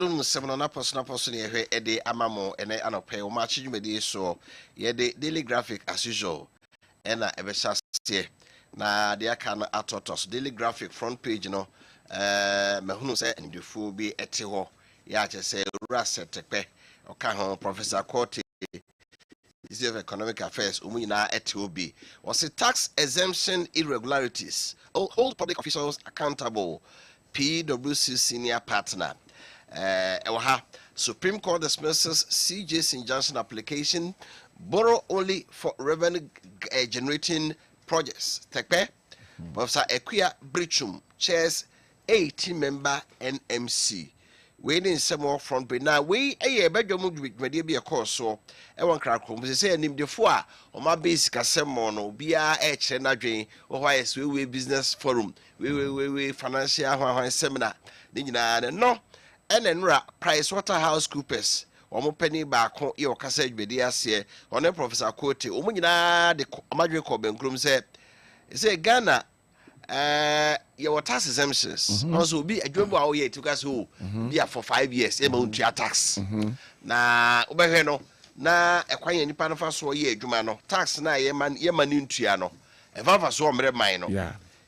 7 person here ede amamo ene anope o ma chidwumedi so ye de daily graphic as usual ena ebesha tie na de aka no atotos daily graphic front page no mahunu se ndefo bi ete ho ya che se ura setepe oka ho Professor Kote Ministry of Economic Affairs umunyina ete obi was tax exemption irregularities hold public officials accountable PwC senior partner Supreme Court dismisses CJ's injunction application, borrow only for revenue generating projects. Tekpe, Professor Equia Brichum chairs 18-member NMC. Waiting some more front page. Now, we a bedroom with be a course so one crack home. They say, name the four or my basic assembly, BRH and Adrian, or why we business forum, we financial seminar. No. Enenra PricewaterhouseCoopers omo penny back on your cassette bedias here on a Professor Kote omunyina de amadwe ko benkrum say Ghana your tax exemptions also be adwembo a we to gas ho be for 5 years e ma untua tax na obehwe no na ekwan nipa no fa so ye adwuma no tax na ye man ntua no e fa so omre man no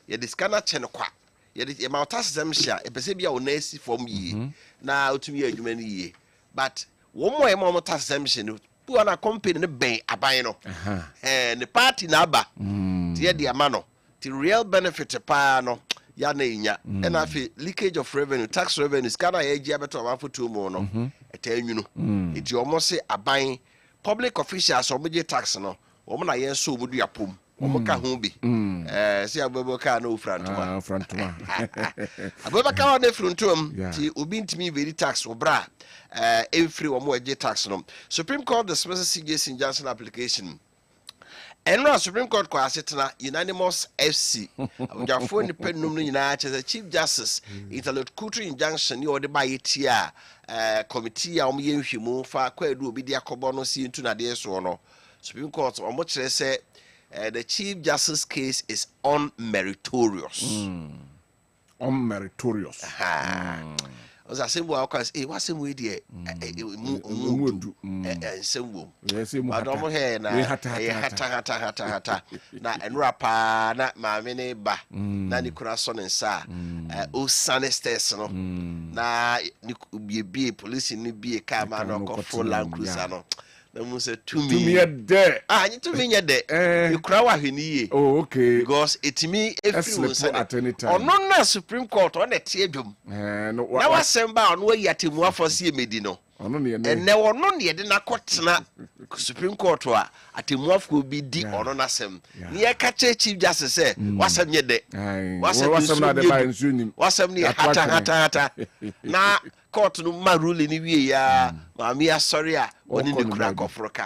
ye diskana che no kwa ye ma tax exemption e pese bia o na esi form yi na otumi adwuma ni ye but wo mo e mo tax exemption pu na company ne ben aban no the party na aba tie de ama no the real benefit pa no ya na nya and afi leakage of revenue tax revenues kana ye gia beto amanfoto mu no etanwunu eti omo se aban public officials omoje tax no omo na ye so omudu apom omo ka ho bi si abobo ka na ofrantuma abobo ka na ofrantum ti obi ntimi very tax obra every omo eje tax no Supreme Court dismisses CJ's injunction application. Enra Supreme Court kwa asetena unanimous FC abujafo ni penum no nyina che Chief Justice interlocutory injunction ni ode ba yetia committee a omye nhwemu fa kwadu obi dia kobo no si ntu na de so no Supreme Court omo kire say the Chief Justice case is unmeritorious. Unmeritorious. Os asembo akas wasem we de mudu ensembo adomo he na hata na enra pa na maame ne ba na ni kura so ne nsa o sanestes no na ni bie police ni bie ka ma no ko full land cruiser no na mu se tumi de nyi tumi nye de you kura wa hweniye okay because etimi every ono na Supreme Court on tie dwom no na wasemba ono ayi atemu afosi emedi no ono ne ene ono ne de na kotena Supreme Court a atemu afo bi di ono na sem ne ye ka Chief Justice say wasem nye de wasem na de ba nsu nim wasem ne hata na court no ma rule ni wie ya ma mi asori a oni ne kura kofroka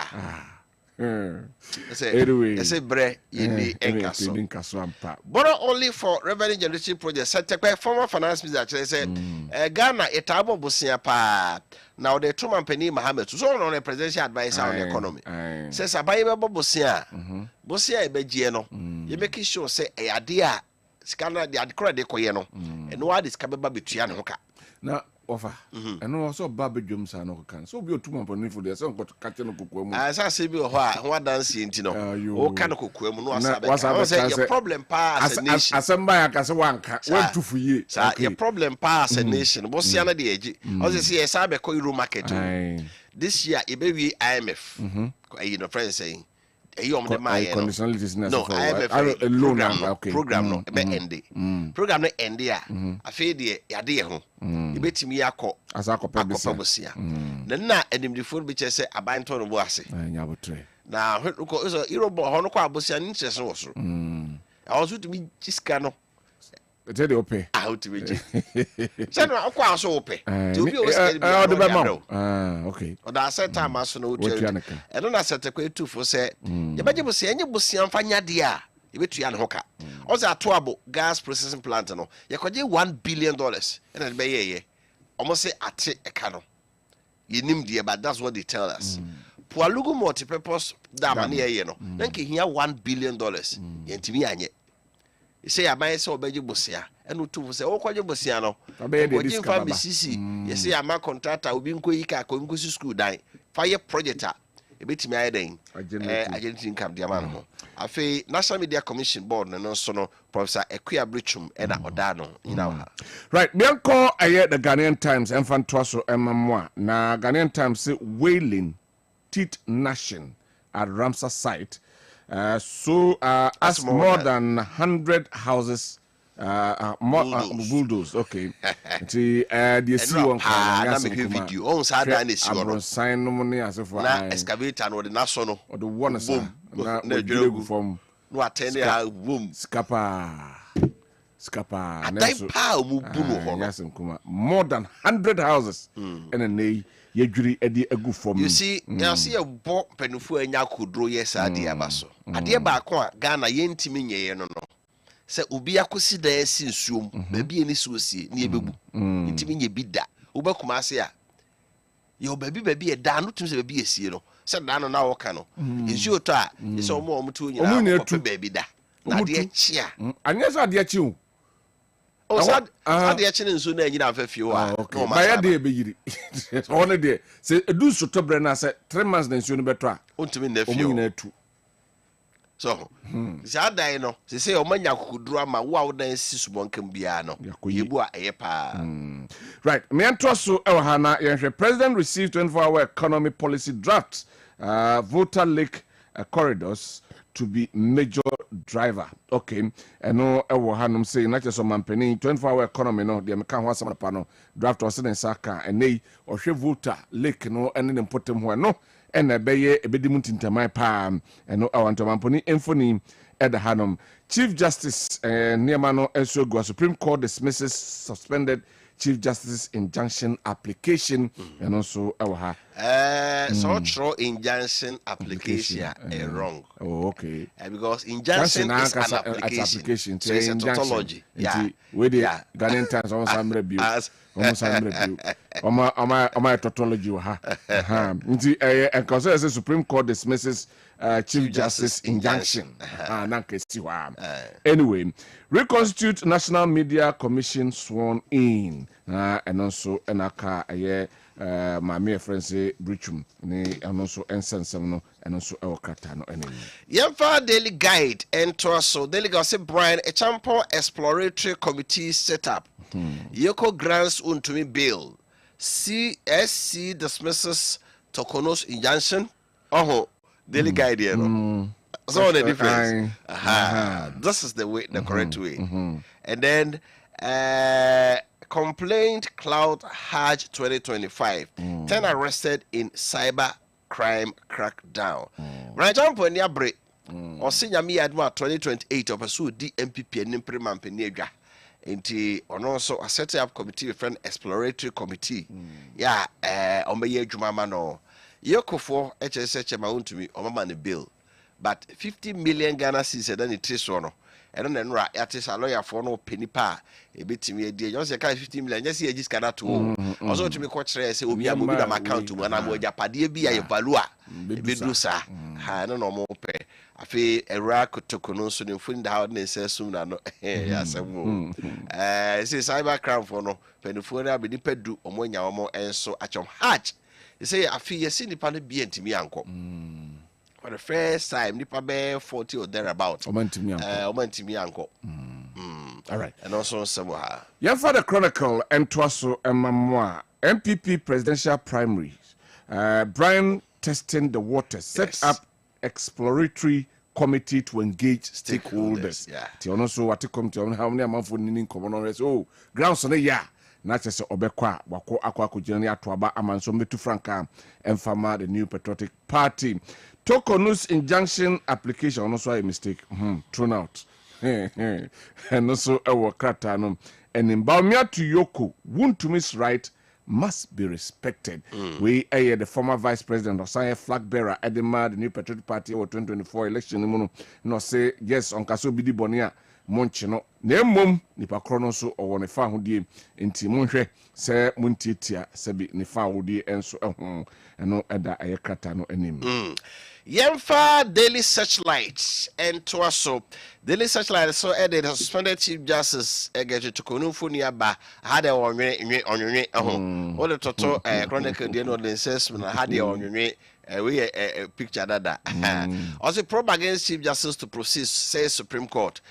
say bre yini enkaso ampa but only for revenue generating projects set former finance minister say Ghana etabo bosia pa now the two company Mohammed so on a presidential advisor on the economy says abaye bebo bosia e begie no you make sure say e ade a scanner the adkora de koye no and what is kabeba betua ne hoka na offer eno so baba dwom sa no kan so bi otuma mponi fo de so nko kache no kokwa mu sa se bi ho a ho dance enti no o kan kokwa mu no asabe say your problem pa as a nation asamba ya kase wanka wantufu ye sa your problem pa as a nation bo sia na de agi o se ye sa be ko euro market this year e be wi IMF you know friends saying the no program no be end program no end ya afi de yade ye ho e betimi yakọ akopabosia na enimdifo bi che se abanto no bo ase na ko so irobo ho no kwa abosia ni che se wo so awoso to mi jiska no ete de ope out to be se no akwa so ope to bi o se okay o da set time aso no otu e no na set kwa etufo se ye beje bosia enye bosia mfanya de a e betua ne hoka o se atoabo gas processing plant no ye kwaje $1 billion e na be ye omo se ate eka no ye nim de but that's what they tell us Pualugu multipurpose dam na ye no na nke hia $1 billion ye ntimi anye say aban say obeje bosia enu to say o kwaje bosia no obeje fa misisi ye say ama contractor obi nko yi ka ko nko school dan fire projector ebetimi ayeden agent income dia man ho afi National Media Commission board no so no Professor Ekwia Brichum e na oda no ha right bianco aye the Ghanaian Times enfanto so emamwa na Ghanaian Times say wailing teeth gnashing at Ramsar site as more than 100 houses bulldozed. Okay. The see one na me video on sa dan esi no sign no money as if na excavator no the national or the one na dwelegu from no attend a boom scapa neso pa mu bunu ho yes more than 100 houses and a nay yedwiri edi agu from you see a bo penufu anya kodro yes ade abaso ade ba ko a Ghana yentimi nyeye no se obi akosi da esi nsuom ba bi eni so osie ne ebebu ntimi nye bi da obakuma ase a ye obabi e da no tumi se ba bi esie no se da no na wo ka no nsuo to a se omo to nyina ko ba bi da na de echi a anya sa de echi o sa de echi nsuo na nyina afafie o a no ma ya de ebeyiri one de se edu so to bre na se 3 months na nsuo no beto a ontimi na afie o nyina tu so zadai no say omanya kokuduru ama wo dan sisubon kan bia no yebu a eyepa right me antoso e ha na yenhwe president received 24-hour economy policy draft voter lake corridors to be major driver. Okay, eno e wo ha no say na cheso mampeni 24-hour economy no de meka ho asama pa no draft o se den saka enei ohwe voter lake no ene ne potem ho no ena beye ebedimu tintamai pa eno awantomamponi emfoni eda hanom Chief Justice Niamano Esogwa Supreme Court dismisses suspended Chief Justice injunction application and also our so true injunction application wrong. Oh, okay. Because injunction is an application. So it's a tautology. Yeah. With the Ghanaian Times almost I'm review. Almost I'm review. My tautology ha. And consider the Supreme Court dismisses Chief Justice injunction. Anyway, reconstitute National Media Commission sworn in. And also Enaka my mere friend say Brichum and also Ensensem no and also our Kratano enemy. Yemfa daily guide and so daily gossip Brian a champion exploratory committee set up. Yoko grants unto bill. CSC dismisses Tokono's injunction. Oh, daily guide here. So the difference. This is the way, the correct way. And then complaint cloud Hajj 2025. 10 arrested in cyber crime crackdown. Rajan Ponia break. Or senior me adma 2028 of pursue DMPP and Imprimam Penega. Inti on also a set up committee friend exploratory committee. Yeah, Omeye Jumamano. Yoko HSH amount to me on money bill. But 50 million Ghana cedis and then it is one. And then right at a lawyer for no penny pa a bit to me a day. Just a kind of 50 million. Just see a discard to also to be quite stressed. Will be a movie account to when I'm with Japadia be a valua. Bedusa. I don't know more pay. I feel a rack to connoisseur in find out and say soon. I know. Yes, I will. Say cyber crime for no penifora be diped do or when you're more and so at your hatch. You say, I feel you see the panel be to me, uncle. For the first time, nipa be 40 or thereabout. Omantimi uncle. All right. And also somewhere. Yeah, for the Chronicle and Twaso and Mamoa MPP presidential primaries. Brian testing the waters. Set up exploratory committee to engage stakeholders. Yeah. Tionoso what to come to how many amount for needing common. Oh, grounds on the ya. Na chese obekwa wako akwa kujirani atuaba amanso metu franka emfama the New Patriotic Party. Tokonus injunction application also a mistake thrown out. And also our Kratano and in Baumia to Yoko won't to miss right must be respected. We the former vice president of Science flag bearer Edema the New Patriotic Party or 2024 election no say yes on Kaso Bidi Bonia monche no na mmom nipa kro no so owo ne fa hodie enti monhwe se montiatia se bi ne fa hodie enso ehon eno eda ayekrata no anim. Yemfa Daily Searchlight and Twaso. Daily Searchlight so edit suspended Chief Justice Egeji Tukununfu Niaba had a on what the total chronicle the no assessment had the on we a picture that also probe against Chief Justice to proceed, says Supreme Court.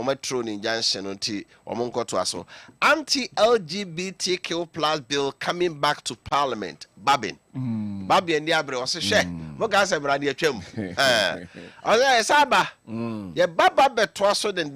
Metro injunction until Omonko Twaso. Anti-LGBTQ plus bill coming back to Parliament. Babin. Babi and Diabre was a share. What guys have already a chum? Saba. Yeah, Baba Betwaso then.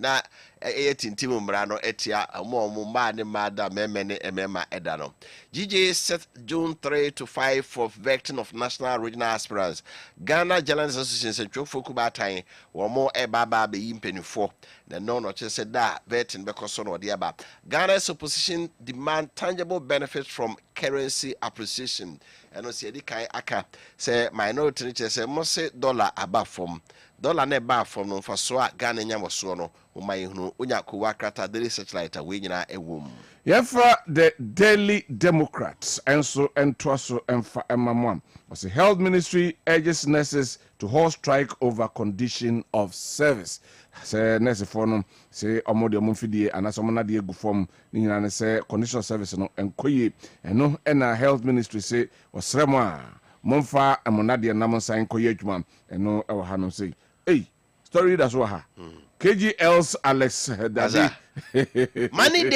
Now, 18 Timum Brano Etia, more Mumba, Mada, Memene, Emema Edano. GJ set June 3 to 5 for vetting of national regional aspirants. Ghana Journalists Association said Chofukuba time or more a baba be impeni for. The no not just said that vetting because son or the above. Ghana's opposition demand tangible benefits from currency appreciation. And no see the kai aka say minority say must say dollar above from. Dollar ne ba from no for so Ghana nya so no umai hunu unya kuwa krata Daily Searchlight we nyina ewum. Yefa the Daily Democrats enso entwaso emfa emamam was the health ministry urges nurses to hold strike over condition of service. Say nurse for no say omode omfidie anaso mo na de egu form ni nyina ne say condition of service no enkoye eno na health ministry say osremo a momfa amonade na mo san koye adwuma eno e wo ha no say hey story that's what ha KGL's Alex Daddy Money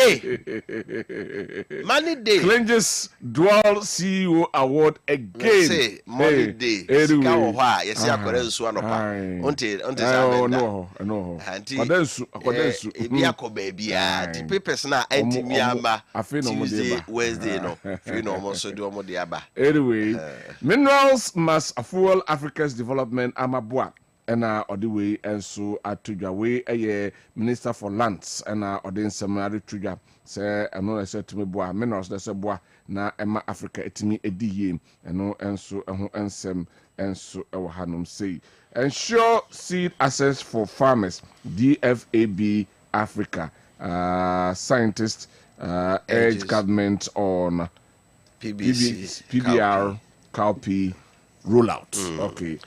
Day clinches dual CEO award again. Say Money Day Sika wa yesi akore nsu anopa onte no akodensu ebi akoba bia the papers na antimi amba Tuesday Wednesday no fi no mo so de omo de aba. Anyway, minerals must fuel Africa's development amaboa. And the way and so at way a minister for lands and the seminary trigger say I know I said to me boy minerals that's a boy na Emma Africa etimi ediye and no and so ensem and so our hanum say ensure seed access for farmers DFAB Africa scientists urge government on PBR cowpea rollout. Okay.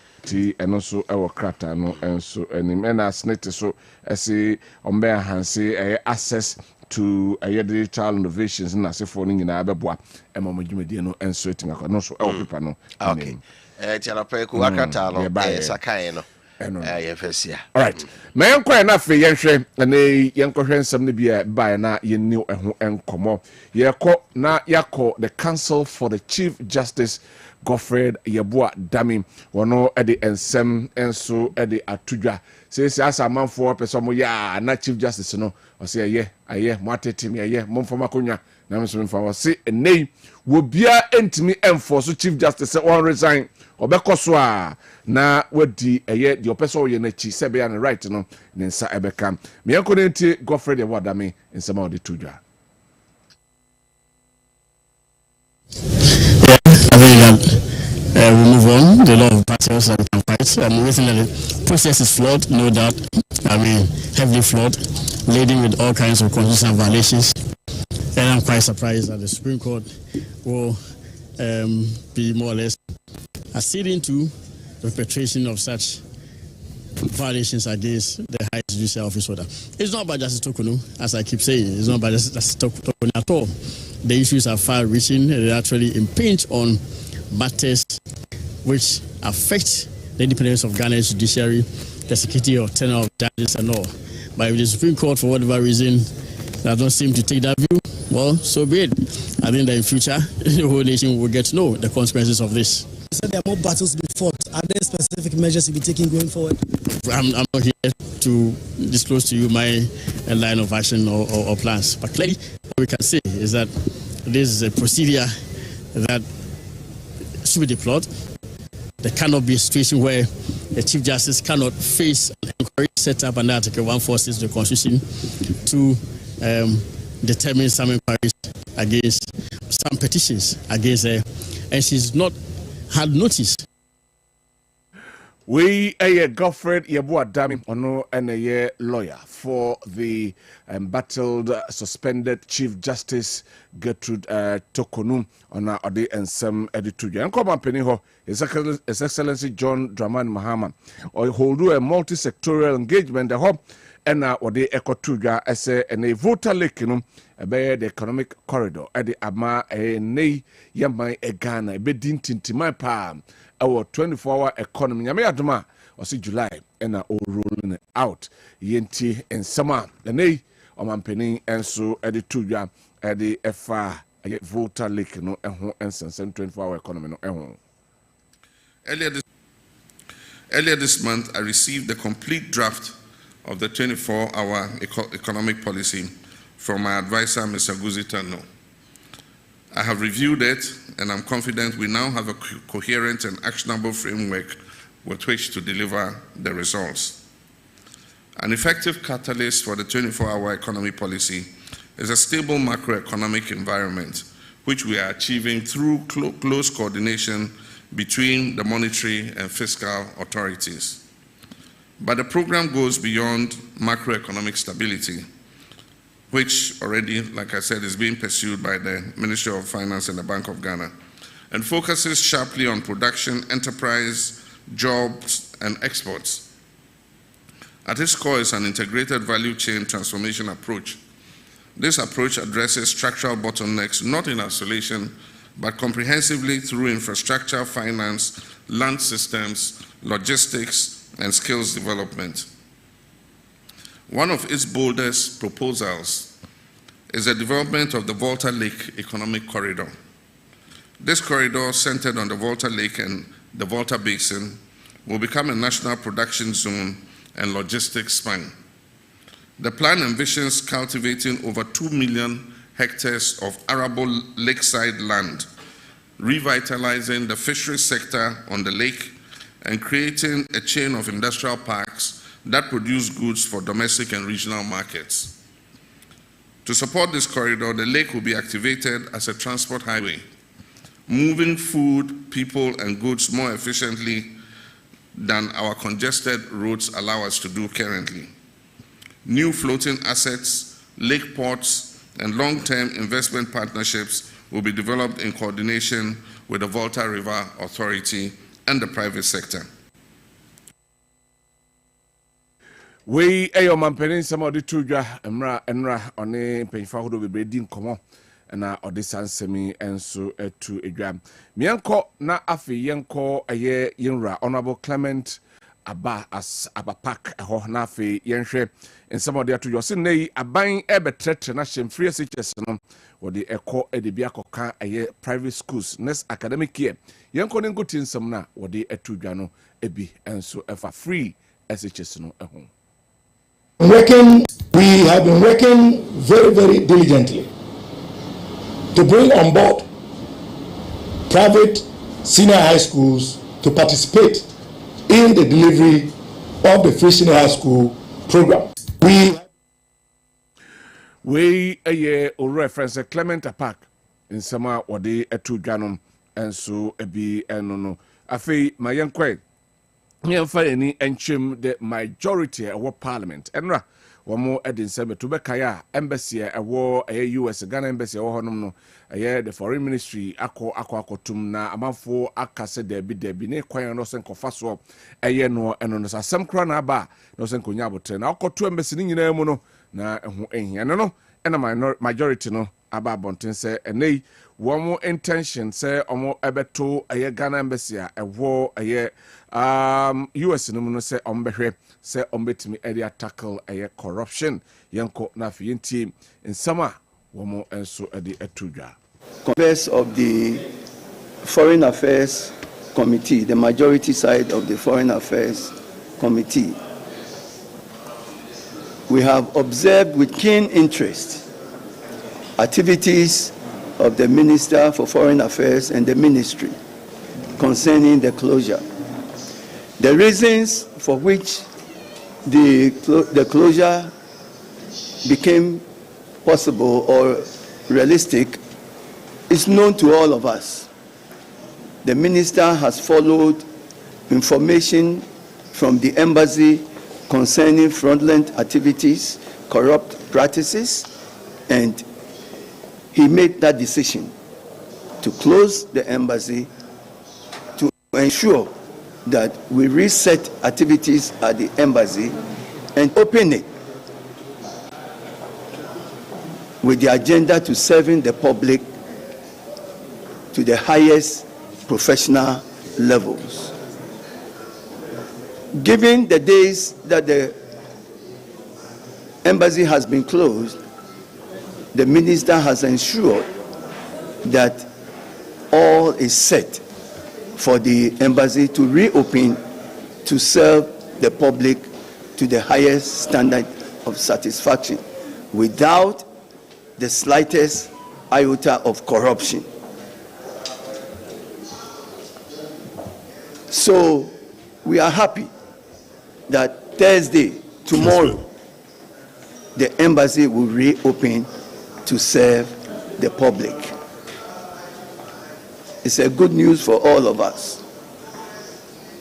And also our krata no and so and as net so say on bear hanse access to digital innovations na se for ni na beboa e mo dwumadi no and so etin akọ no so e paper no. Okay. Tiana pe ku akrata no sakai no. Yefasia. All right. Me enko na fe yenhwe na yenko hwe nsem ne bia bai na yenni ho enkomo. Yekọ na yakọ the Council for the Chief Justice Godfred Yeboah Dami wono ede ensem enso ede atudwa say asa manfo person mo ya na Chief Justice no o say aye mo atete me aye mo mfama konwa na me so mfama say enei wo bia entimi enforce Chief Justice on resign obekoso a na wadi aye the person ye na chi se be an right no ne nsa ebeka me enkonenti Godfred Yeboah Dami ensema ode tudwa. We move on. The law of battles and fights. Recently, the process is flawed, no doubt. Heavily flawed, leading with all kinds of constitutional violations. And I'm quite surprised that the Supreme Court will be more or less acceding to the perpetration of such violations against the highest judicial office holder. It's not about Justice Tokunu, as I keep saying. It's not about Justice Tokunu at all. The issues are far-reaching. They actually impinge on matters which affect the independence of Ghana's judiciary, the security or tenure of judges and all. But if the Supreme Court, for whatever reason, does not seem to take that view, well, so be it. I think that in future, the whole nation will get to know the consequences of this. You said there are more battles to be fought. Are there specific measures to be taken going forward? I'm not here to disclose to you my line of action or plans. But clearly, what we can say is that this is a procedure that should be deployed. There cannot be a situation where the Chief Justice cannot face an inquiry set up under Article 146 of the Constitution to determine some inquiries against some petitions against her, and she's not had notice. We a Godfred Yabuadami ono and a lawyer for the embattled suspended Chief Justice Gertrude Tokonu on our Ode and some editorial. And come penny ho His Excellency John Dramani Mahama or hold a multi-sectorial engagement the hub and Ode Ekotuga as a voter lekinum about the economic corridor at the ama a nay yamai a Ghana a bedin tintimai palm. Our 24-hour economy. Nyame adoma osi July and all rolling out. Yenti and summer. The nay omampeni enso edi tuja edi efa voter lake no ehon ensen 24-hour economy no ehon. Earlier this month, I received the complete draft of the 24-hour economic policy from my advisor, Mr. Guzitano. I have reviewed it, and I'm confident we now have a coherent and actionable framework with which to deliver the results. An effective catalyst for the 24-hour economy policy is a stable macroeconomic environment, which we are achieving through close coordination between the monetary and fiscal authorities. But the program goes beyond macroeconomic stability, which already, like I said, is being pursued by the Ministry of Finance and the Bank of Ghana, and focuses sharply on production, enterprise, jobs, and exports. At its core is an integrated value chain transformation approach. This approach addresses structural bottlenecks not in isolation, but comprehensively through infrastructure, finance, land systems, logistics, and skills development. One of its boldest proposals is the development of the Volta Lake Economic Corridor. This corridor, centered on the Volta Lake and the Volta Basin, will become a national production zone and logistics span. The plan envisions cultivating over 2 million hectares of arable lakeside land, revitalizing the fisheries sector on the lake, and creating a chain of industrial parks that produce goods for domestic and regional markets. To support this corridor, the lake will be activated as a transport highway, moving food, people, and goods more efficiently than our congested roads allow us to do currently. New floating assets, lake ports, and long-term investment partnerships will be developed in coordination with the Volta River Authority and the private sector. We ayo mampeni sama odi tuja enra one penfa hodo be breeding komo na odi sansemi enso etu edwa mienko na afi yenko aye yenra honorable Clement Abapak eho na afi yenhwe ensama odi atu yosin nei aban ebetrete na hemfree SHS no wodi eko edebia koka aye private schools next academic year yenko ne ngoti nsam na wodi etu dwa no ebi enso efa free SHS no eho. We have been working very, very diligently to bring on board private senior high schools to participate in the delivery of the free senior high school program. We a year or reference Clement Abapak in summer or the etu janum and so a be and no. Afi my young quay. Any enchim the majority of our parliament. Enra, one more Edin Sebe to Bekaya, embassy, a war, a US, Ghana embassy, or no, a year the foreign ministry, Ako Tumna, a month for Akase debi ne Quay no sen Kofaso, a year no, and on some crana bar, no sen Kunyabo ten. I'll call 2 embassy in Mono, na no, and a majority no, Aba Bontin say, and nay, one more intention say, or more ebeto, a year Ghana embassy, a war, a year. US no say ombehwe say ombetimi area tackle corruption yanko na fienti in summer womo enso ade atudwa. Members of the Foreign Affairs Committee, the majority side of the Foreign Affairs Committee, we have observed with keen interest activities of the Minister for Foreign Affairs and the Ministry concerning the closure. The reasons for which the closure became possible or realistic is known to all of us. The minister has followed information from the embassy concerning fraudulent activities, corrupt practices, and he made that decision to close the embassy to ensure that we reset activities at the embassy and open it with the agenda to serving the public to the highest professional levels. Given the days that the embassy has been closed, the minister has ensured that all is set for the embassy to reopen to serve the public to the highest standard of satisfaction without the slightest iota of corruption. So we are happy that Thursday, tomorrow, the embassy will reopen to serve the public. It's a good news for all of us.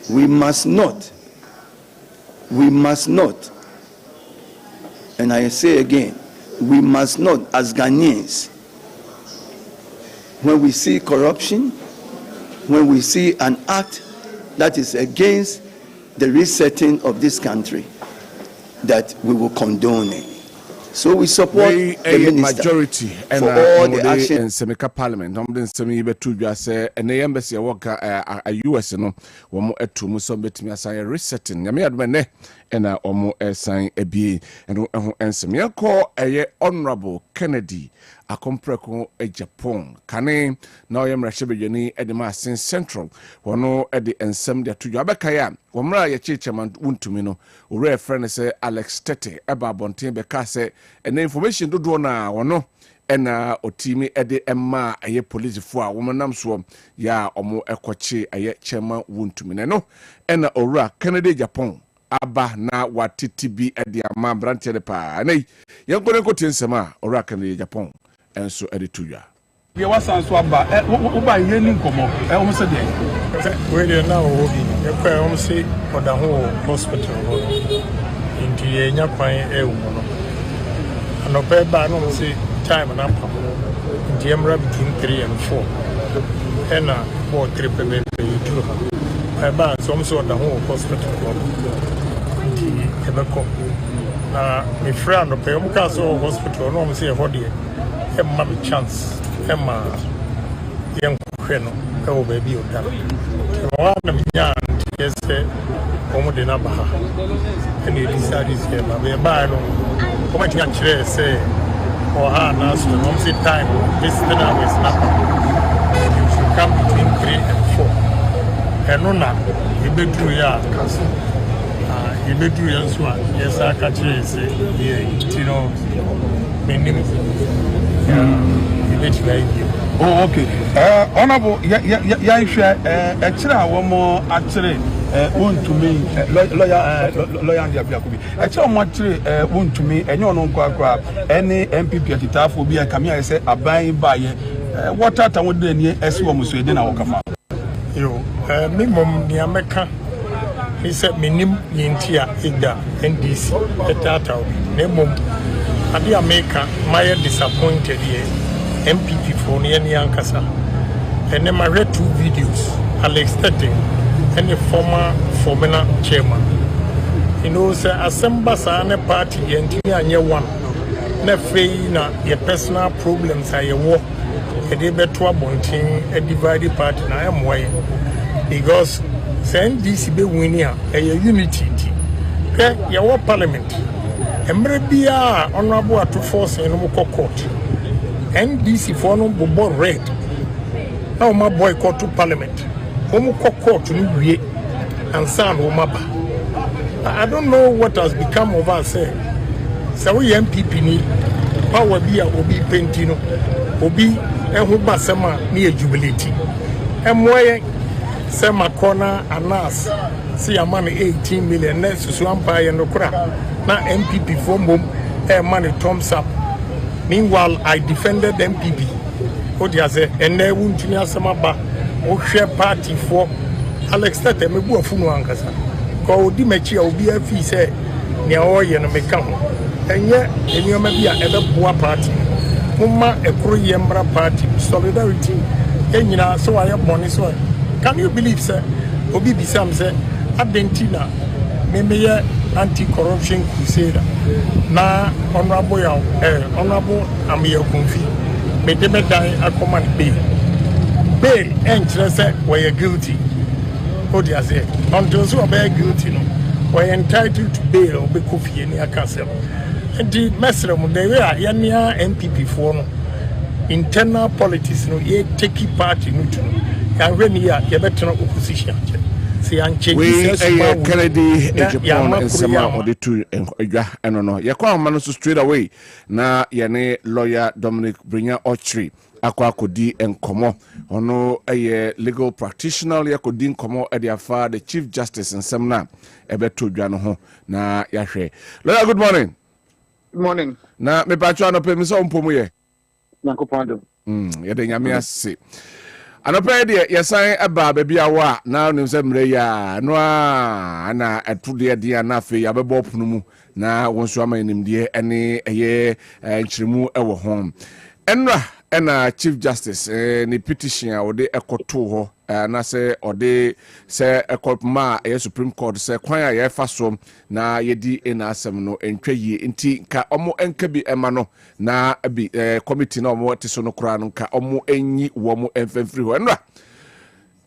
We must not, and I say again, we must not, as Ghanaians, when we see corruption, when we see an act that is against the resetting of this country, that we will condone it. So we support the minister majority for all the action. And Semika Parliament. I'm then semi betu say and the embassy work a US no womo etu mu so betimi asay resetting. Nyame admene na omo esan ebie and ensemi call Honorable Kennedy akompreko Japan kane na oyem rashebejeni edema sin central wono ede ensem de to abekaya womra ye chicheman wuntumi no ore friend say Alex Tete eba bonten beka say and information do na wono ena otimi ede emma aye police fo a womanam so ya omo ekochi aye chairman wuntumi no ena ora Kennedy Japan aba na watiti bi ede ama branche de pa nei yankone ko tiensema ora Kennedy Japan enso ede tuya ye wasan so aba wo ba ye ni nkomo wo se de we dey na wo bi e kwa wo se oda ho hospital ho inti ye nya kwan e wo no no pe ba no se time na pa inti emra between 3 and 4 ena 4 3 pe be you ha ba so so oda ho hospital ho inti e be ko na me friend no pe mo ka so hospital no mo se ho de Emma chance Emma young Queno go baby or that. One young yes, Omo Nabaha, and he decided here, but we are buying what you actually say or her last time. This dinner is not. You should come between 3 and 4. And no, now you be through your castle. You be through your swan. Yes, I catch you say, you know, minimum. Oh, okay. Honorable, ya share extra one more actually want to me lawyer and Yakubi. Extra actually want to me and you know any MPP at the TAF will be a camera say a buying by what I would then as you almost then our kafa. You minimum the American he said minimum Intia Ida NDC at Tata minimum. Adi America, my disappointed here. MPP for Niani Ankasa. And then I read 2 videos. Alex Tete and the former Kwabena chairman. You know, say assemble sana party and you one. Na fei na your personal problems are your work. A day better bunting a divided party. I am why because send this be winning a unity. Okay, your parliament. Emrebia honorable to force in court. NDC for no bobo red. Now my boycott to parliament. Homo court to new and sound Omaba. I don't know what has become of us. So we MPP ni power be a obi pentino. Obi ehuba sema ni jubility. Emwe sema corner anas. See a man 18 million next to Swampa and Okra. Now MPP for mom money thumbs up. Meanwhile, I defended MPP. What do you say? And they won't tell me some about or share party for Alex Tete. Me go funu ankasa. because odi mechi obi afi say nea oye no meka ho enye enioma bia ebeboa party mumma ekuru yembra party solidarity enyina so aye boni so can you believe say obi bisam say adentina memeye anti-corruption crusader na honorable Amiya Kunfi me de me dan akoma bail enkyere say we guilty what you say until so be guilty no we entitled to bail obi kofi ni akasem and the mesrem the way ya MPP for no internal politics no ye take party no to ya when ya better opposition we Kennedy Japan and Sama or the two and no yakwa man so straight away na yene lawyer Dominic Brinya Ochri akwa kodi enkomo ono legal practitioner yakodi enkomo e dia fa the Chief Justice and Semna ebeto dwa no ho na yahwe lawyer good morning. Good morning. Na me patwa no pe mi so mpomu ye Nankopando ye de nyame ase anopɛ de yesan aba baabi awa na nim sɛ mre ya no ana ɛtode de na afi abɛbɔ pono mu na wonso ama nimdeɛ ɛne ɛyɛ nkyiremu ɛwɔ ho ɛnra ɛna Chief Justice ni petition a ɔde ɛkɔto hɔ na sɛ ɔde sɛ ɛkɔma ɛyɛ Supreme Court sɛ kwan a yɛfa so na yɛdi ena asɛm no entwa yie nti ka ɔmo enka bi ɛma no na bi committee na ɔmo te so no kora no ka ɔmo enyi wɔ mo emfemfiri hɔ ɛnra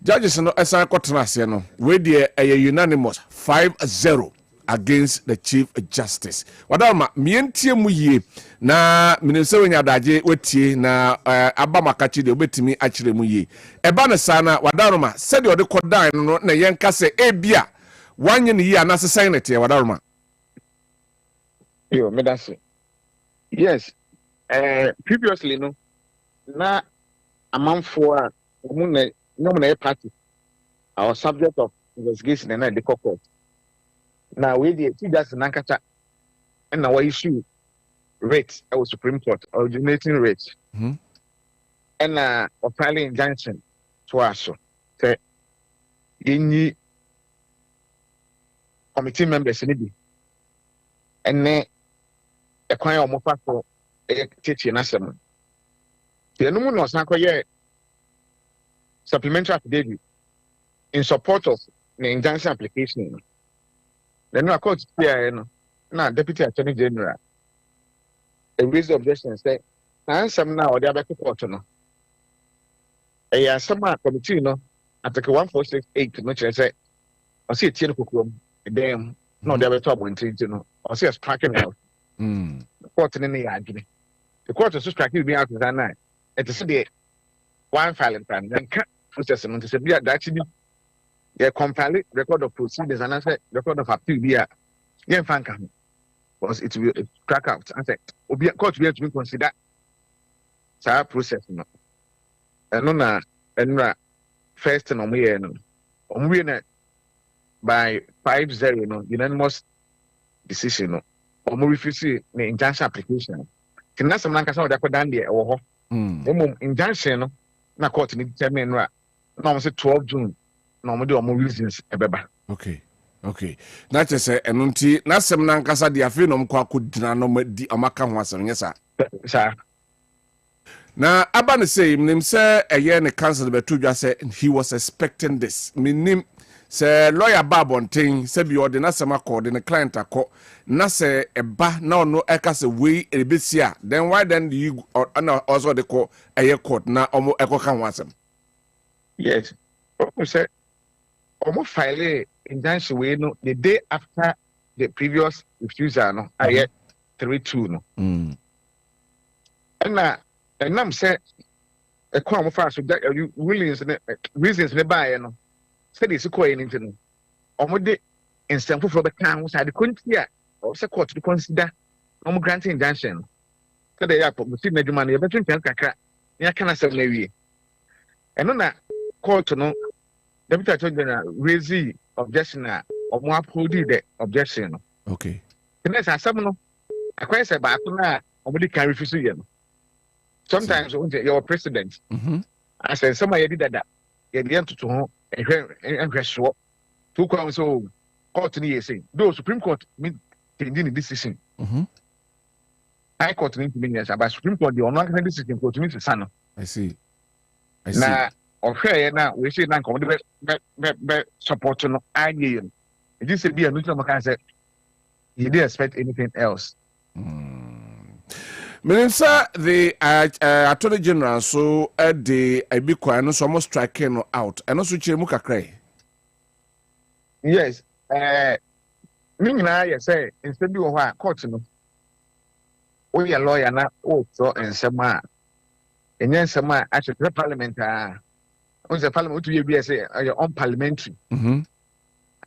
judges no ɛsan kɔtena ase no we deɛ ɛyɛ unanimous 5-0 against the Chief Justice. Wadama mientie mu yie na minse wenya daje wetie na aba makachi de obetimi akire mu yie. Eba ne sana wadaroma said ode kodan no na yenka se ebia wanye ne yie anase senate wadaroma. Yo medase. Yes. Previously no na amanfo a mu na party our subject of investigation na the court. Now we the Chief Justice Nankata and now issue rates our Supreme Court originating rates. And a filing injunction to us. Say any committee members maybe and then a choir of more for a teaching us. The no one was not quite supplementary affidavit in support of the injunction application. The new court here, now Deputy Attorney General, a raised objection say, answer now or the other court. No, a summer committee, no, at the 1468, which I say, I see a tin cook damn, no, they were trouble in Tino, or see a striking out. The court in the argument. The court is striking me out of that night. At the city, one filing time, then cut processing to say, yeah, that's it. Yeah, compile record of proceedings and I said record of appeal here. Yeah, because it will crack out. I said, court will to consider our process. No, and no, first and no, by 5-0, no, unanimous decision. No, or refuse the injunction application. Can that someone can say that done there or injunction? No, na court need to determine right. Now, 12 June. No more reasons ebeba. Okay. Na chese enunti na sem na nkasa dia fe no mkwa kodina no di amaka ho asem nyesa. Sir. Na aba ne say mnim say eye ne council betu dwa say he was expecting this. Minim say lawyer Babontin say bi ode na sem akọ the client akọ na say eba na ono eka say we ebesia then why then do you also the court eye court na omo ekoka ho asem. Yes. Say almost file injunction we no the day after the previous refusal no I get 3-2 no and I'm say a come fast so that you reasons ne buy no said it's ko anything no almost the instant for the can was the country or say court to consider almost granting injunction so they are see na demand you between kakra ya kana say na wie and na court no Deputy Attorney General raise objection or more upholding the objection. Okay. The next assembly, I quite say back na nobody can refuse you. Sometimes your president, I said somebody did that. You begin to and sure. Two comes so court ni say though Supreme Court mean changing the decision. High Court need to mean yes, but Supreme Court the online decision court means to son. I see. Na okay na we say na come be support no anye. It just say be a neutral can say you didn't expect anything else. Minister, the Attorney General so the Ibikwa no so almost striking out and also chemu kakrai. Yes, me nyina say instead bi wo ha court no. We are lawyer na o so ensema. Enye ensema actually the parliament on the parliament to be say your own parliamentary.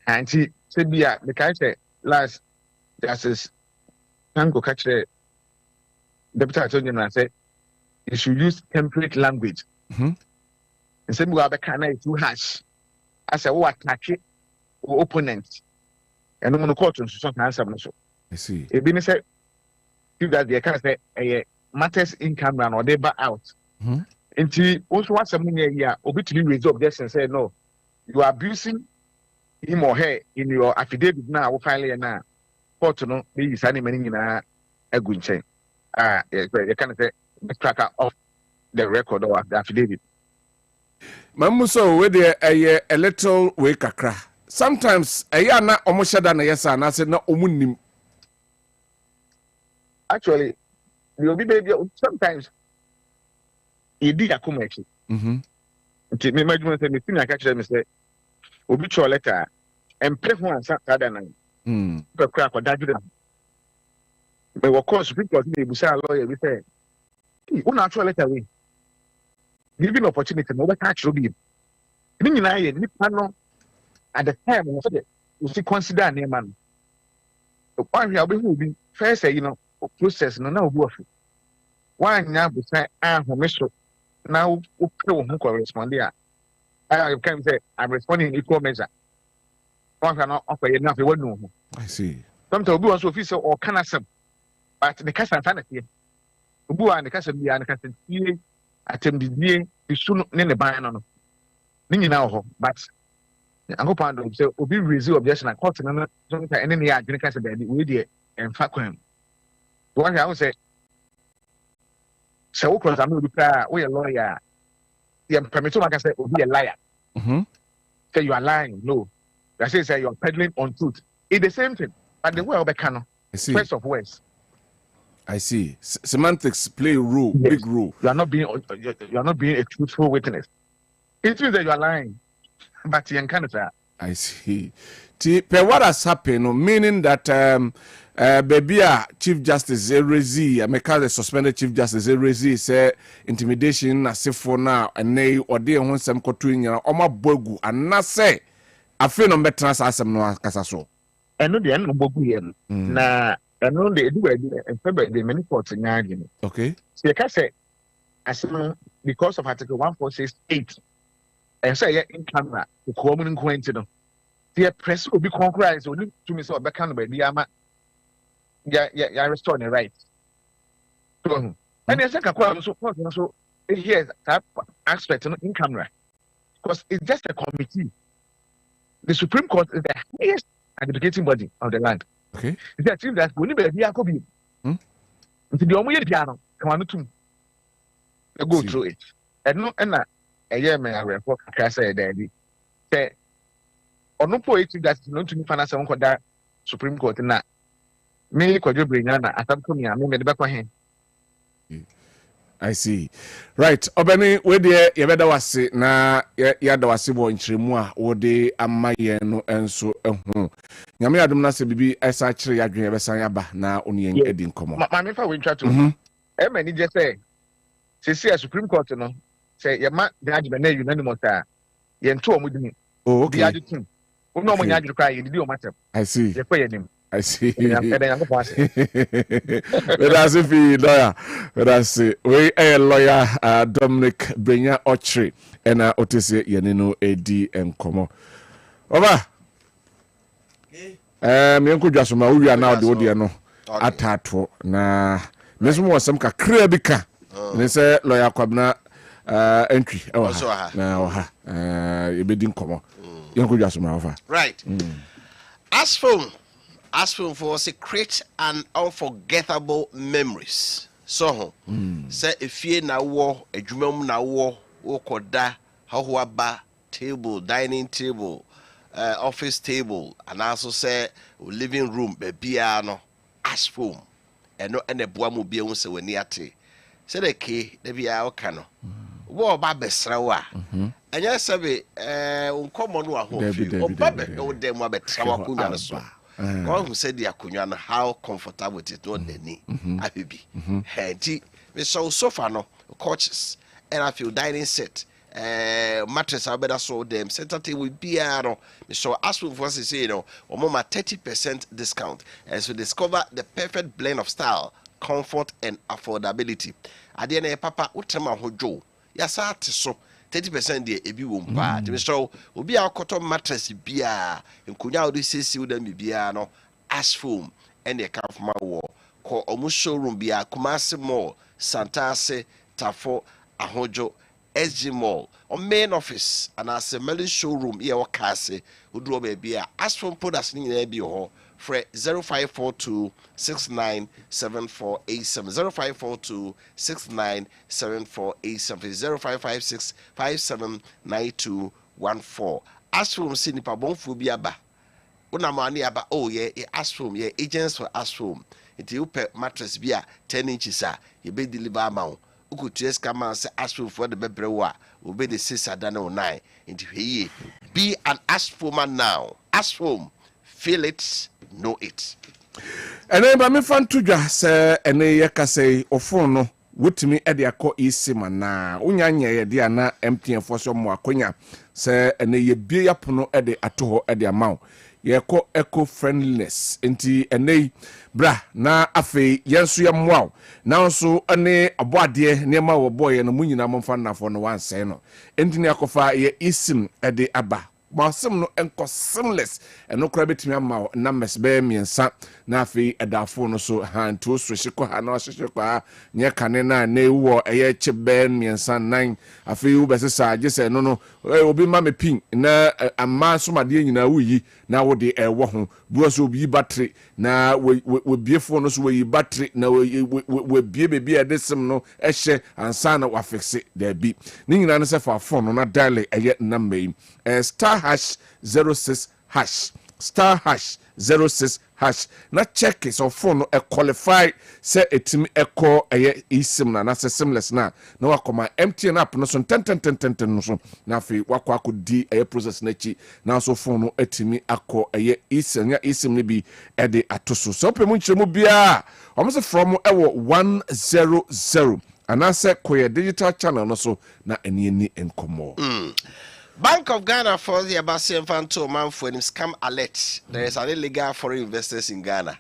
And he said bia the kind say last justice can go catch the deputy attorney general say you should use temperate language. Instead we have a kind of too harsh. I say what attack opponent. And no court to some answer so. I see. E bi say that they can say matters in camera or they back out. Until also what some here obviously resolve this and say no, you are abusing him or her in your affidavit now. Finally, now court no be signing many in a good chain. You can say the tracker of the record or the affidavit. Mamuso with a little way kakra. Sometimes a yana almost than a yes and I said no umunim. Actually, you'll be baby sometimes. He did a commercial. Okay, me imagine the thing I catch them say, "Obi cho letter and pray for one Saturday night." The crack or that. But of course, people say, "We say lawyer, we say, who natural letter we giving opportunity, no catch you be." Meaning I ni panel at the time we see consider name man. The one we will be first, process no now go for. One now be say measure. Now, who correspond here? I can say I'm responding in equal measure. One cannot offer enough. You won't know. I see. Sometimes we also official or canasem, but the case and fancy. Ubu and the case be and the case attempt the soon in the ban. Ningy now, but I hope I don't say Obi resume objection and court and any other case of the way and fact him. What I would say. So, because I'm we a lawyer. The permit to say, be a liar. Say you are lying. No. I say you're peddling on truth. It's the same thing. But the way of the canon. First of words. I see. Semantics play a role, yes. Big role. You are not being a truthful witness. It means that you are lying. But you can I see. What has happened, meaning that baby Chief Justice Erezi, the suspended Chief Justice Erezi say intimidation as if for now and nay or dear one some cotuin or my bogu and not say I feel no better as some no casaso. And no the end of bogu na and no they do and February many courts in argument. Okay. So you can say as because of Article 1468 and say in camera the common coincidence. The press will be concurrent only to me so back on by the ama. Yeah, restore the rights. So, and the second question, so here's that aspect in camera because it's just a committee. The Supreme Court is the highest adjudicating body of the land. Okay, it's a team that will be a copy. Into the only piano, come on to go through it. And no, and a year may I report, I say, daddy. Say, or no poetry that's not to me, finance on that Supreme Court in that. Me kwajo brinyana atamkomi a me de bakwa hen. I see. Right. Obani we de yebeda wase na yada wase bo nchiremu a wo de amaye no enso ehu. Nyame adom na se bibi esa kire yadwen yebesan yaba na oni yen edi nkomo. Ma me fa we ntwa to. E ma ni je say se Supreme Court no say ye ma judgment na unanimous a ye nto omudini. Oh, okay. Di ajutum. Uno mo nyadru kwa ye di o matem. I see. Ye kwa ye nim. I see. But that's if you lawyer. That's we a lawyer Dominic Brenya Ochre and Otese Yanino AD and Komo. Over. Yanko Jasuma, we are now the audio atato na Mesmo was some kakrebika. They say lawyer Kwabena entry. Na Oha. Ebedin Komo. Yanko Jasuma over. Right. Asphone for create an unforgettable memories. So, say if you na war, a jumum na war, wokoda, hawaba, table, dining table, office table, and also say living room, piano, Asphone, and no any boamu be on se weniate. Say the key, the via okano. War babesrawa. And yes, uncommon one who babe, no dem wabet sawakunya so. God who said the akunya how comfortable it is not the knee. I be. Henty, we saw sofa no couches and I feel dining set. Mattress I better so them center table piano. So ask for us to say or more 30% discount as we discover the perfect blend of style, comfort and affordability. At the end papa utema hojo. Yasa so 30% there ebi won pa. So obi a cotton mattress bia nkunya odi sesi wo dem bia no ash foam and the calf ma wo ko omu showroom bia Kumasi Mall, Santase, Tafo, Ahojo, SG Mall, or main office and as a Melon showroom here or Kase who draw baby ash foam products ni na bi ho for 0542 697487 0542 697487 0556 579214. Asphome si nipa bonfo bi aba. Una mani aba oh yeah Asphome yeah agents for Asphome. Nti you pay mattress bi a 10 inches a you be deliver amount. Uku ties kama say Asphome for the bebre wa obe the 6 adana 9. Nti heye be an Asphome now. Asphome, feel it, know it. And then by me fan to just say ene yeka say ofon no wotimi e de akọ isima na unyanya ye de ana MTN for so mo akonya say ene ye bie yapono e de atoho e de amaw ye ko eco friendliness enti ene bra na afi yenso ye moaw na so ene aboade ne ma wo boye no munyina momfa nafo no wanse no enti ne akofa ye isim e de aba Masem no enko seamless eno kra betimi ama na mesbe miensa na afi edafo no so han to switch ko ha na switch ko ha nye kane na na ewo eye chebe miensa 9 afi u besesa agese no no obi ma me pin na amma so made nyina wuyi na wo de ewo ho buo so obi battery na we biefo no so we battery na we bie bebi edesem no ehye ansa na wa fixe da bi ni nyina no se fa phone no na dial eye number *#06# *#06# na check is of phone a qualify say etimi echo eye isim na say seamless na wakoma MTN app no so 10 no so na fi wakwa akodi eye process na chi na so phone no etimi akọ eye isim ya isim ni bi e de atoso so pe mu nchemu bia omo from ewo 100 and I say koye digital channel no so na eni enkomo. Bank of Ghana for the Abasian Fanto man for him scam alert. There is an illegal foreign investors in Ghana.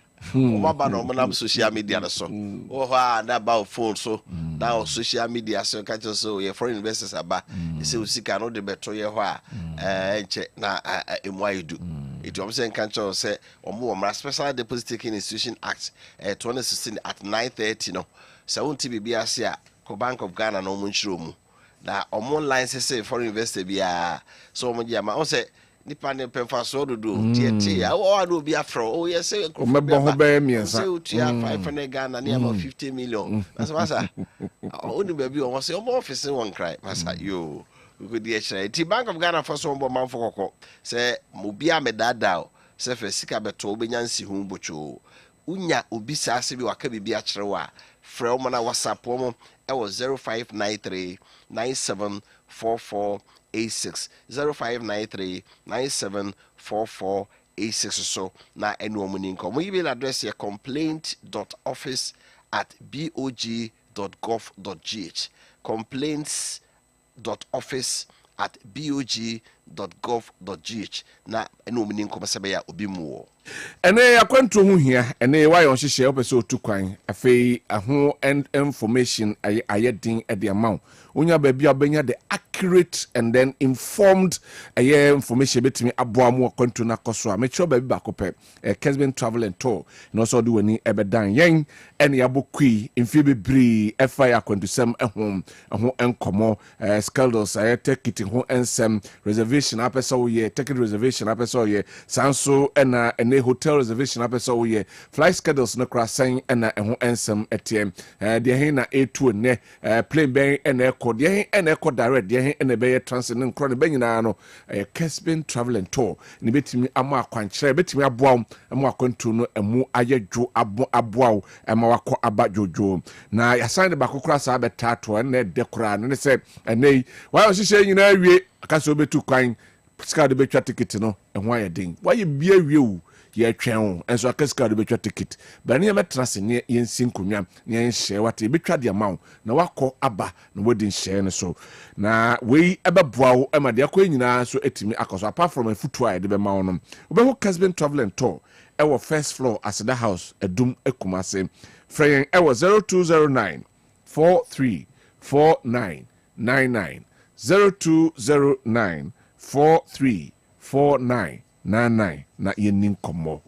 Social media so. Oh, that about phone so. Now social media so catch so your foreign investors aba. You say we see cannot the better ye hwa. Na emwa do. It was saying can't say or Special Deposit Taking Institution Act 2016 at 9:30 no. So won't be asia ko Bank of Ghana no munchiro mu. Na online say foreign investor bia so mo dia ma o say nipa ne pemfa so do tie o do bia fro o yes say ko mebo ho be miensa say utia 500 Ghana na 50 million that's masa o ni baby o say o mo office won cry masa yo we go dey share ti Bank of Ghana for so mo man for kokko say mo bia me dada say fe sika beto obenya nsi hu bocho unya obi sa ase bi waka bibia kire wa frɛ mo na WhatsApp mo e was 0593 974486 0593 974486 so na enu omuni nko mo email address here complaint.office@bog.gov.gh complaints.office@bog.gov.gh na enu omuni nko masebe ya obi mu ene akwantu hu hia ene wa yon hihye opese otukwan afei aho and information ayedin e de amount onya ba bia obenya the accurate and then informed information betimi aboamu akwantu na koso a mecho ba bia kopɛ Kessben Travel and Tour no so do wani ebedan yen ene yabokui mfie bebree efa akwantu sem ehom enkomo scandals ayete kiti ho ensem reservation reservation apesa wo ye ticket reservation apesa wo ye sanso ena ene hotel reservation apesa wo ye flight schedules no kra san ena eho ensem etiem de hen na etu ne plane ben ena ekọ de hen ena ekọ direct de hen ena be ye transit ne nkro ne ben nyina no Kessben Travel and Tour ne betimi ama akwankyere betimi aboa ama akwantu no emu ayedwo aboa ama wakọ aba jojo na yasan de bakokra sa betato ne de kra ne se ene wa ohihye nyina awie akase obetu kwan ska de betwa ticket no ehwa ye den wa ye bia wie wu ye twɛn enso akaska de betwa ticket ba ne metra se ne yensi nkonwa ne yenhye wate betwa de amaw na wakɔ aba na wodi nhye ne so na wei ɛbɛboa wo ɛma de akɔ nyina so etimi akɔso apart from afutu a de be maw no wobɛho Kessben Travel and Tour ɛwɔ first floor Aseda House Edum Ekumase frɛyen ɛwɔ 0209 434999 0209 434999 na yenin komo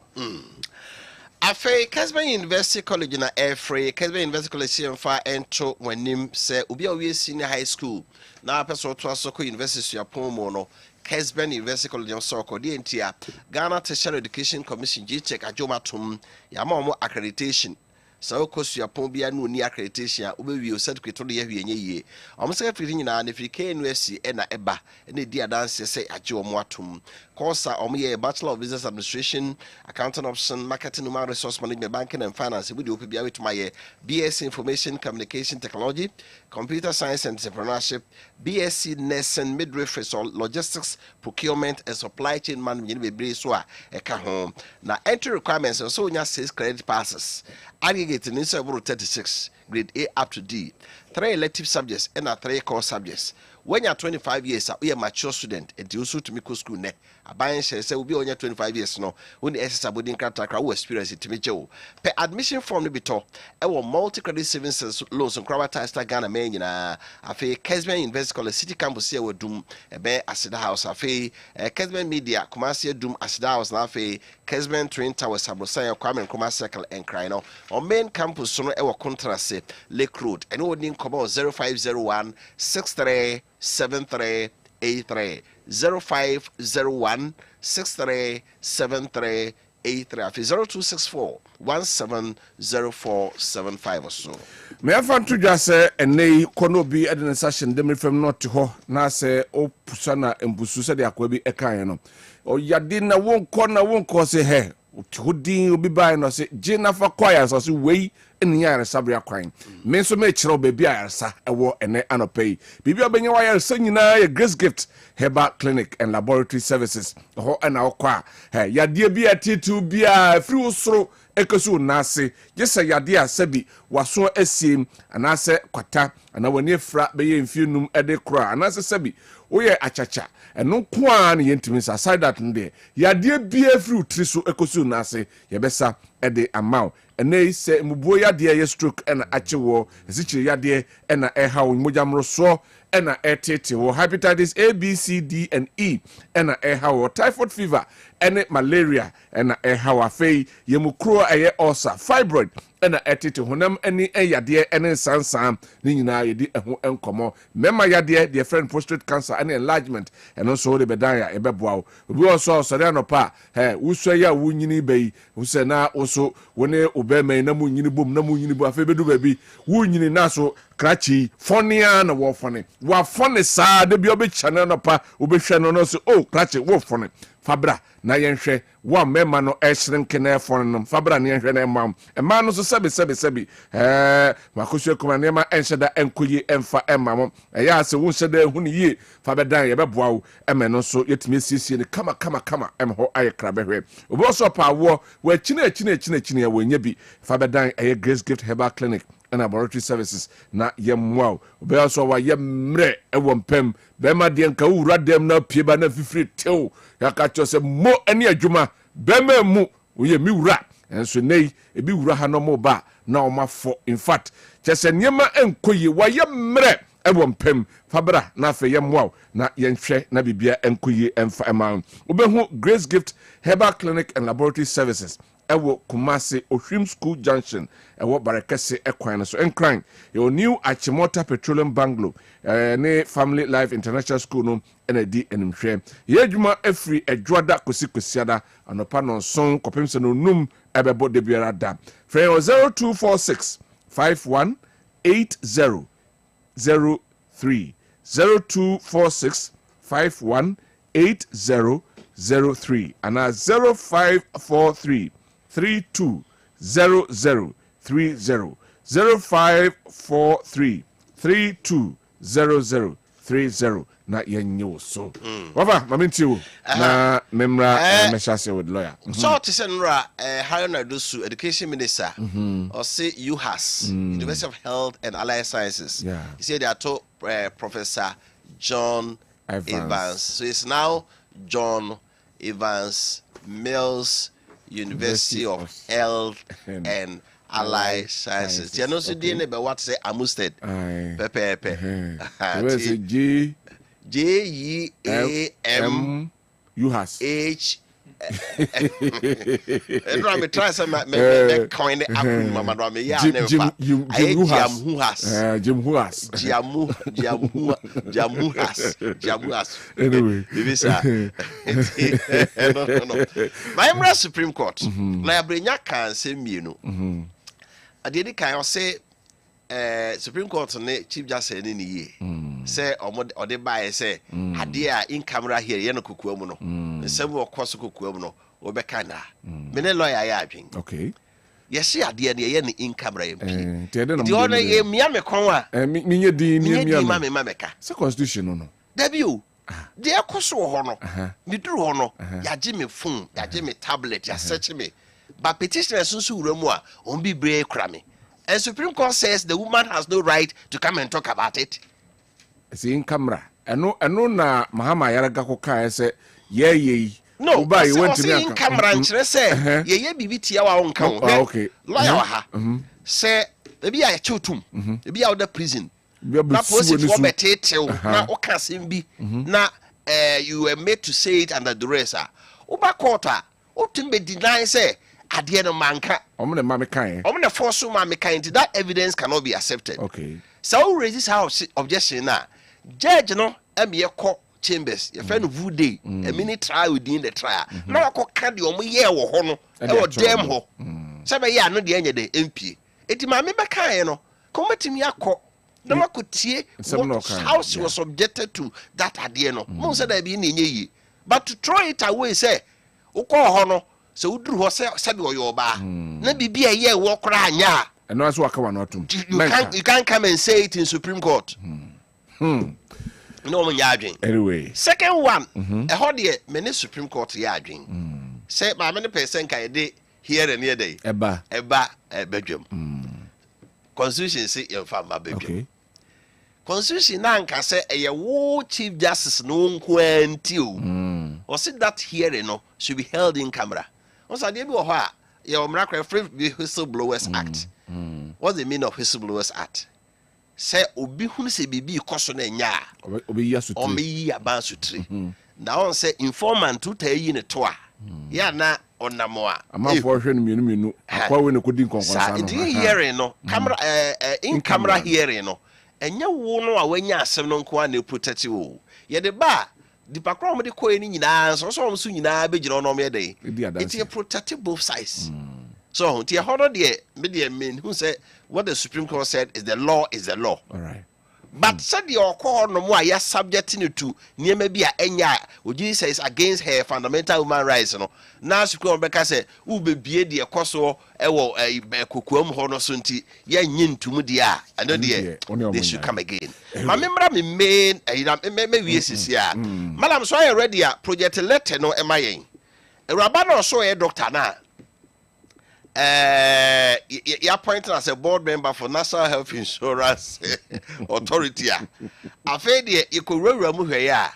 Afe Kessben University College na Airfree Kessben University College mfa ento wanim se obi a we senior high school na person to asoko university apon mo no Kessben University College so ko di entia Ghana Tertiary Education Commission Judicial ajomatum ya ma mo accreditation so kosu apon bia no ni accreditation a obewie o certificate to ye hwenye yie secretary nyina na free KNUSC na eba na di adanse se agye omo atom course omo ye Bachelor of Business Administration, Accounting Option, Marketing, Human Resource Management, Banking and Finance. We do bia with my BSc Information Communication Technology, Computer Science and Entrepreneurship, BSc Nursing, Midwifery, Logistics, Procurement and Supply Chain Management. We bring so a home. Now entry requirements also nya 6 credit passes. Aggregate in 36, grade A up to D. 3 elective subjects and 3 core subjects. When you're 25 years, you're a mature student, and you also to me school ne. A buying share say will be on your 25 years no. When the SS abodin contract who experience it to me Joe. Per admission form no be to. Our multi-credit savings loans and crowd ties Ghana main na. Afe Kessben University College City Campus here with Doom a bear Aseda House. Afe Kessben Media Kumasi Doom Aseda House na afe Kessben Twin Tower Sabrosaya Kwabena Kumasi Circle and Crino. Our main campus so no our contrast Lake Road and we need come 0501 637383 0501 637383 0264 170475 or so. Me afan to just say enei kono bi edin session dem from not ho na say o pusana embusu se de akwa bi ekan no o yade na won ko se he hodin obi bai no se gina fa choir so se wei enya sabria kwan me so me kire obabi ayarsa ewo ene anopei bibi obenye wa yarsa nyina ye Grace Gift Herbal Clinic and Laboratory Services ho na okwa yade bi atitu bia free usoro ekosu nase yesa yade asabi waso asiem anase kwata ana wani efra be ye mfienum ede kra anase sabi oye achacha eno kwa na yentimi sa side that nde yade bia free utri so ekosu nase yebesa ede amount ene se mubuo yade ye stroke ena achewo ezichiri yade ena eha onmojamro so ena etete wo hepatitis A, B, C, D and E ena eha wo typhoid fever ene malaria ena eha wa fei yemukro eye ulcer fibroid ena etete honam eni yade ene sansan ni nyina yedi eho enkomo mema yade the friend prostate cancer and enlargement eno so de bedanya ebeboa obi oso sori anopa wuso ya wunyini bei wuse na oso wone obema na munyini bom na munyini bo afa bedu babi wunyini na so krachi fonia na wo fone wa fone saa de bi obi chane no pa obi hwe no so oh krachi wo fone fabra na yenhwe wa mema no ehrenke na fone no fabra na yenhwe na ema no so sebi makosu kuma na ema enheda enkoyi emfa ema mo ya se wo nheda ehunu yie fabedan ye beboa wo ema no so yetime siesie ne kama emho ayekra behwe obi so pa wo wa chine ya wonya bi fabedan eye Grace Gift Herbal Clinic and Laboratory Services na yemwa obi so wa yemre ewo mpem be ma de nka wura dem na pieba na fifiri tew yaka se mo ene adwuma be ma mu oye mi wura enso nei ebi wura ha no mo ba na o mafo in fact chese nyema enkoyi wa yemre ewo mpem fabra na afa yemwa na yenhwe na bibia enkoyi emfa ema obehu Grace Gift Herbal Clinic and Laboratory Services ewo Kumasi Ohrim School Junction ewo Barekese ekwan so enkran your new Achimota Petroleum Bungalow ne Family Life International School no ena di enimhwe ye adwuma afri edwoda kosi anopa no son kopemse no num ebebo de biara da frɛ 0246 51 8003 0246 51 8003 and 0543 320030 0543 320030 na yenyo so wafa mamintiwo na memra meshase with lawyer so to say nra higher nadusu education minister or say UHAS University of Health and Allied Sciences he said they are to Professor John Evans. So it's now John Evans Mills University of Health and Allied Sciences. You know, so DNA be what say Amusted. Pepe. J-E-A-M UHAS. H. I'm trying to coin the acronym. Jamuhas. Anyway, my Supreme Court. Now, bring your can say me, you know. I did kind say Supreme Court on Chief Justice in the year. Say or the buyer say, Hadia in camera here, Yano Kukuomo, the same of course Kukuomo, or Becana. Many lawyer yarding. Okay. Yes, see, Adia in camera. The honor ye Miami Conwa, Minya di Mammy Mameka. It's a constitution, no. Debut. Dear Koso Honor, me drew honor, ya Jimmy phone, ya Jimmy tablet, ya search me. But petitioners Susu Remoa, on be brave crammy. And Supreme Court says the woman has no right to come and talk about it. See in camera. I know na Mahama Yaragako Kai say, ye. No, but you went to me in camera and say, ye be our own count. Okay. Lawyer, say, maybe I chutum, maybe out the prison. That was it for me, now, Okasimbi. Now, you were made to say it under duress. Uba quarter, Otimbe deny say, at the end of manka. I'm the force mammy kind. That evidence cannot be accepted. Okay. So resist house objection now. Judge no a court chambers. Your friend of Woody, a mini trial within the trial. Now I call candy on me year or honor or damn ho. 7 years no the end of the MP. It my member kind come to me a court. No one could see what house was subjected to that at the end of most of the ye. But to throw it away, say, Oko honor. So Drew was said your bar. Maybe be a year walk around ya. And that's what I want to. You can't come and say it in Supreme Court. No one yarding. Anyway. Second one, a hot year, many Supreme Court yarding. Say by many percent can day here and near day. Eba bedroom. Constitution say your farmer bedroom. Constitution now can say a war Chief Justice no quentiu. Or said that hearing no should be held in camera. Also, there be a your miracle free Whistleblowers Act. What's the meaning of Whistleblowers Act? Say obi hu se bibi koso na nya obi yasu o me abansu tri now say informant to tell you ne to a ya na onamo a amafo hwe no mienu akwa we ne kodi nkonkonsa no sa hearing no camera in camera hearing no enya wo no a wanya asem no nko a na protect wo ye de ba di pakro mo de ko ni nyina so so so nyina be gina no me dey it is protect both sides. So, the horror de media mean who said what the Supreme Court said is the law is the law. All right. But said your call no more, yes, subjecting to near maybe a enya, would you say is against her fundamental human rights? No, now Supreme Court say, who be the coso, a kukum honor sunti, yin to mudia, and no, they should come again. My member, me main, maybe yes, is here. Madam, so I already project a letter, no, MIA. A rabbano so a doctor now. You're appointed as a board member for National Health Insurance Authority. I feel you could remove here.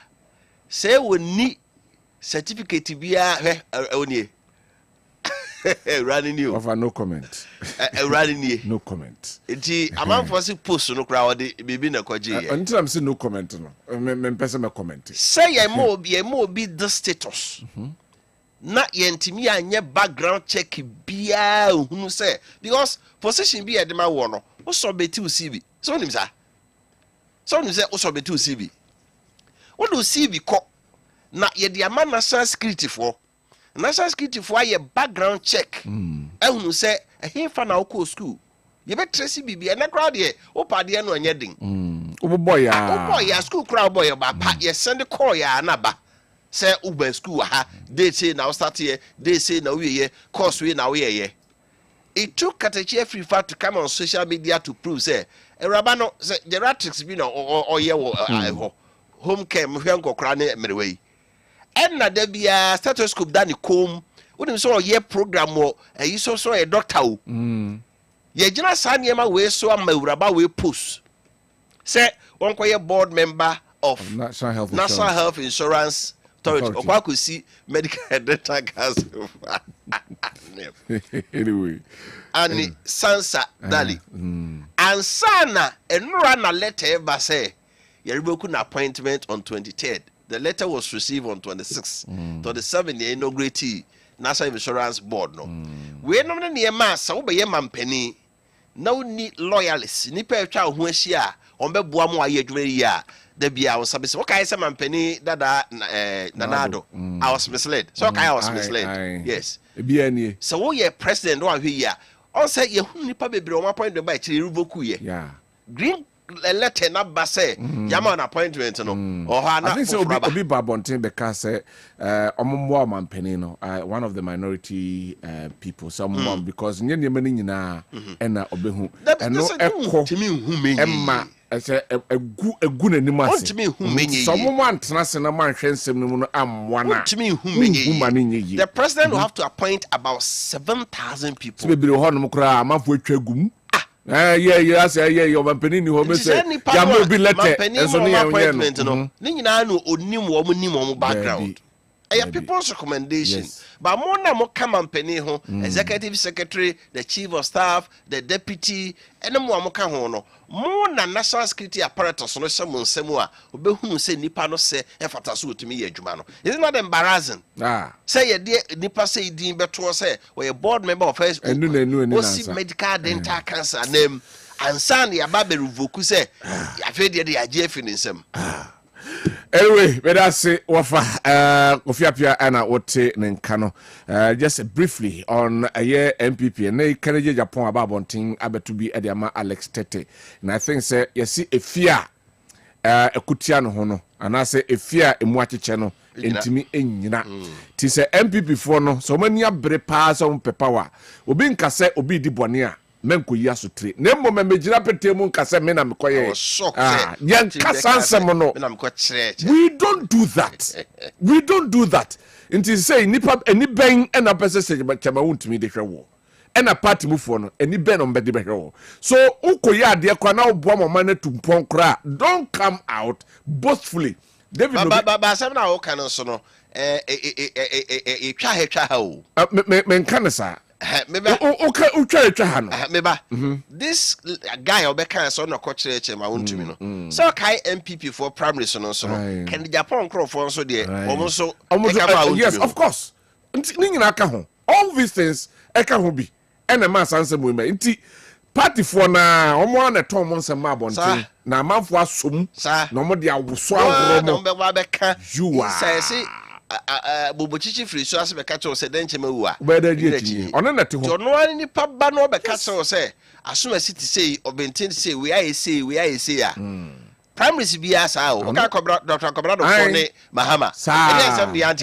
Say we need certificate to be only running you. Over no comment. Running you. No comment. It's a man for post no crowd, maybe no kwaji. Until I'm saying no comment, no. Me person me comment. Say I more be the status. na yentimi anye background check bia hunu say because position bi edema wo no wo so beti usibi so nim say wo so beti usibi wo do usibi ko na ye de ama national security for aye background check ehunu say ehimfa na wo school ye be trace bibia na crowd ye wo pade no anya din wo boy ya school crowd boy ba pa ye send call ya na ba say uber school ha they say now start here they say now we here course we now we here. It took Katachi free fact to come on social media to prove say Rabano say geriatrics be no or ye home care me hwan kokra ne merewei enna da bia stethoscope da ne kom wonim so ye program wo yi so a doctor o ye gina san yema we so amawuraba we post say won koye board member of National Health Insurance Authority okwa ko si medical dental council anyway ani sansa dali ansana enura na letter ba say yeriboku na appointment on 23rd. The letter was received on 26th. 27th they inaugurate National Insurance Board no we no ne niema sa wo be ye mampani na woni loyalists ni pa atwa ho ahia on be boa mo aye adwuma yi a da bia wo sabe se wo kai se mampani dada nanado I was misled so kai I was misled yes bia nie so wo ye president wo ahwe yi a on say ye hu nipa bebre o appointment by chiri ruboku ye yeah green letter na ba say yama an appointment no or ha na I think so obi babontin because omomwa mampani no one of the minority people someone because nye ne mani nyina ena obehu eno ekọ emma ese egu nanim ase someone antena se na manhwe nsem no mu amwa na the president will have to appoint about 7,000 people so bebre ho no kra amafo atwa gum yeah, I say, your mampeni ni home say, Yamu be letter, and so appointment, no. Nina no onim background. A people's recommendation. But more na mo come mampeni ho, executive secretary, the chief of staff, the deputy, and no more ka ho no. More na national security apparatus no semu nsemu a obehunu say nipa no say efata so otumi ye adwuma no. It's not embarrassing. Say ye de nipa say din beto say we board member of first osi medical dental cancer name ansan ya ba be revoke say ya fe de agye fi nsem. Anyway, but I say wafa ofiapia ana wote nenkano just briefly on a year MPP and Kennedy Japan about bonting abetubi ediama Alex Tete and I think say you see a fear ekutiano hono and I say a fear emwachiche no entimi enyina ti say MPP for no so many abre pass on pepawa obi nka say obi di bone a menko yi asotre na mo memejira petemu nka say me na mekoye yan kasansem no we don't do that until say nipa eni ben na pese se chama wuntumi de hwewo ena party mu for no eni ben on be de hwewo so ukoyi ade kwa na oboa mama na tumpon kra don't come out boastfully David ba sam na wo kan so no twa ha o me kan sa this guy obeka so no kochire ma wontumi no so kai MPP for primary so no can the Japan crop for so there almost yes of course nti nyina aka ho all these things eka ho bi ena ma sanse mu me nti party for na omo na ton mo nsem ma bonten na amanfo asom na omo de awoso agoro mo be ba beka you say bobochichi free so ase be ka cho se denche ma wu a ono na te ho ono ani ni pa ba no be ka cho se asoma city say obenten say we aye say a primaries bi asa o ka kobra Dr. Kwabena do for ne Mahama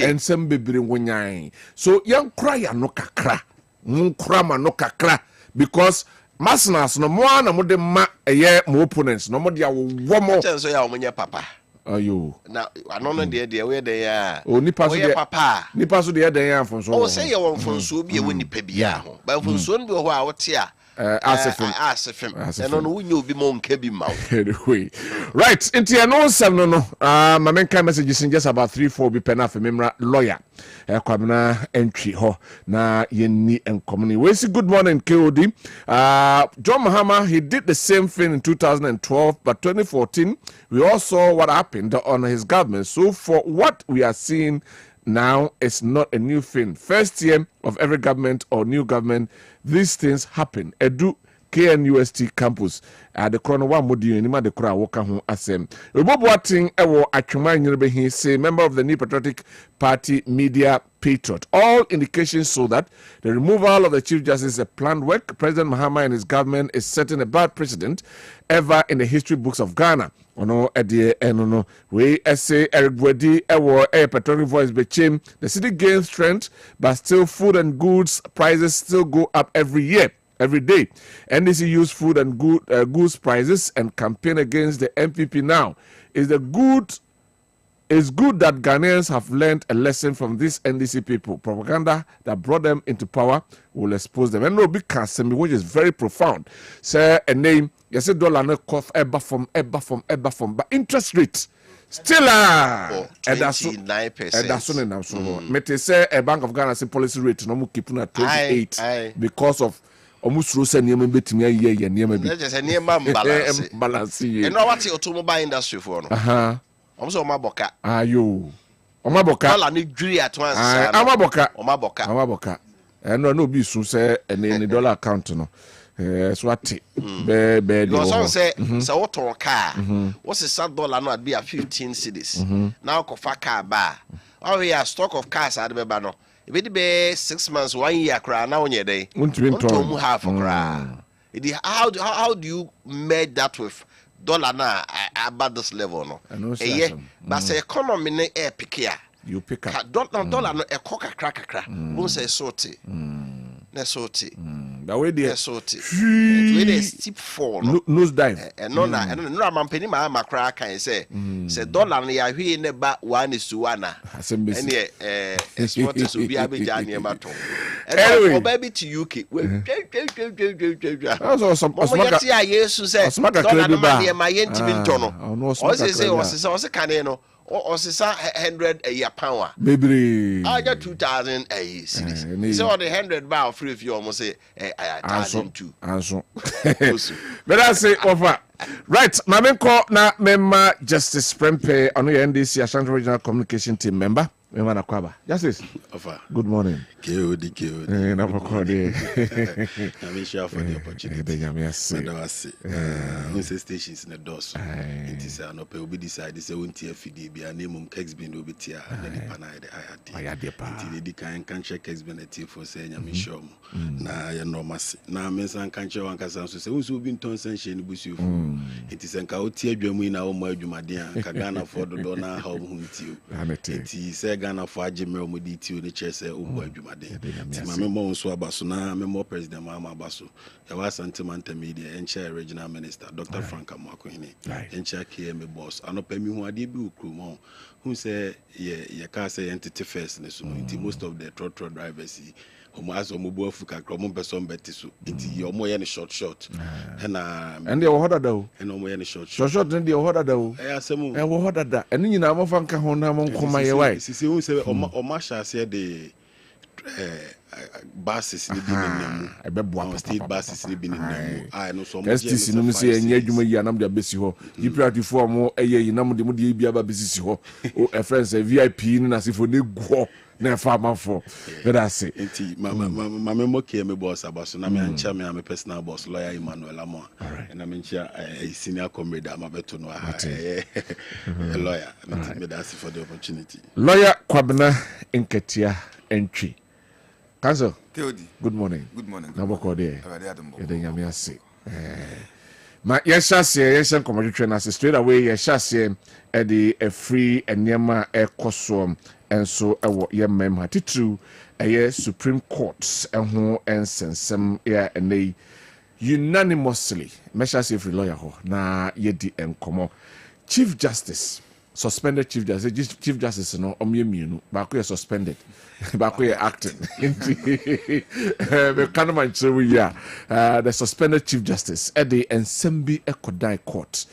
ensem bebre wonyan so yan kra ya no kakra nkra ma no kakra because masnas no mo na mo de ma eye mo opponents no mo de awo mo so ya o munye papa ayo na anono de we de ya o nipa so de papa nipa so de den ya fonso o say ye won fonso bi e woni pa bia ho ba fonso no bi ho a wote a asefem eno no wunye obi mo nka bi ma anyway right into no sem no my main messages in just about 3-4 bi pena for memra lawyer Kwabena entry ho na yenni enkomni we see good morning KOD John Mahama he did the same thing in 2012 but 2014 we all saw what happened on his government so for what we are seeing now it's not a new thing. First year of every government or new government, these things happen. Edu KNUST campus the chrono one modi anima de kra woka ho asem. Oboboating ewo atwema nyerebe hi say member of the New Patriotic Party Media Patriot. All indications show that the removal of the Chief Justice is a planned work. President Mahama and his government is setting a bad precedent ever in the history books of Ghana. Ono edie enono we essay Eric Bwedi ewo patriotic voice became the city gains strength, but still food and goods prices still go up every year. Every day, NDC use food and goods prices and campaign against the MPP now. It's good that Ghanaians have learned a lesson from these NDC people. Propaganda that brought them into power will expose them. And no big cancer, which is very profound. Say a name, you say dollar no cough ever from, but interest rates. Still 29%. And that's only now. So, Mete say a Bank of Ghana say policy rate no more keeping at 28 because of almost Rosa Niema betting a year, Niema. That's a near balance. And now what's the automobile industry for? Also, Maboka. Ah, you. Omaboka. All I need jury at once. Amaboka. And no be so say any dollar account no. Swati. Because some say, so what on car? What's the $1 not be a 15 cities? Now, Kofa car bar. Oh, yeah, stock of cars at the Bano. If it be 6 months, 1 year, cry now on your day. Half a cry. How do you make that with dollar now about this level? No, but say economy ne air pick here. You pick up dollar no a coca cracker. Won't say sorty. The way they sorty. When steep fall, nose dive. And no, I'm penny my crack and say dollar near we never 1:1. And what is to be a bit near Mato. And baby to UK. Also, some yes, who said, dollar my intimate tono. Or say, was a caneno. Or 100 a year power. Baby, I got 2,000 a year. So the 100 bar free if you almost say, I 1,002. But I say, over. Right, Mamenko na member Justice Prempe on the NDC Ashanti Regional Communication Team member. Member Kwaba. Justice. Good morning. KOD. I'm sure for the opportunity. Yes. Stations in the doors. It is an open be decided. Say one TFD be a name Kessben will be tia and then the panai the IAD. The can check Kessben a tea for saying I'm sure. Na ya no mas. Na mensan can check one casa so say who's been ton sanction bush you. It is an kautia drum in our Jumadia, Kagana for the Donna home to it is a Ghana for Jimmy Muditi, the chess, Jumade. My memo Swabasuna, Memo President Mama Basu, Yawas Antimanta Media, and Chair Regional Minister, Dr. Frank Makwini, and Chair KM Boss, and Opemi who are debu crew, who say, yeah, can't say entity first, and most of the trotro drivers. Omazo mubo fuka kromo person betisu iti omo ye ni short and they were though and omo ye ni short and they were though asemu e wo hoda da enu nyina mo fanka ho na mo nkoma ye wai sisi hu se oma sha se de buses ni bi nemu e be boa state buses ni bi nemu no so mo STC no se enye adwuma yi anam da besi ho yipratifo mo eye yinam de mo de bi aba besi ho o friends VIP ni na sifo ne guo na farmer for that's it my memo KM boss abaso na me ancha me am personal boss lawyer Emmanuel Amo and I'm a senior comrade am abeto no a lawyer me that's for the opportunity lawyer Kwabena Nketia entry Council good morning na boko there nyame ase ma yesha commentary na straight away yesha a free enema ekosom enso ewo ye memha titru eye Supreme Court eho ensensem ya enei unanimously mesha say free lawyer ho na yedi enkomo Chief Justice suspended Chief Justice no omiemienu ba ko suspended ba ko acting the kanman chewe ya the suspended Chief Justice at the Ensembi Ekodai Court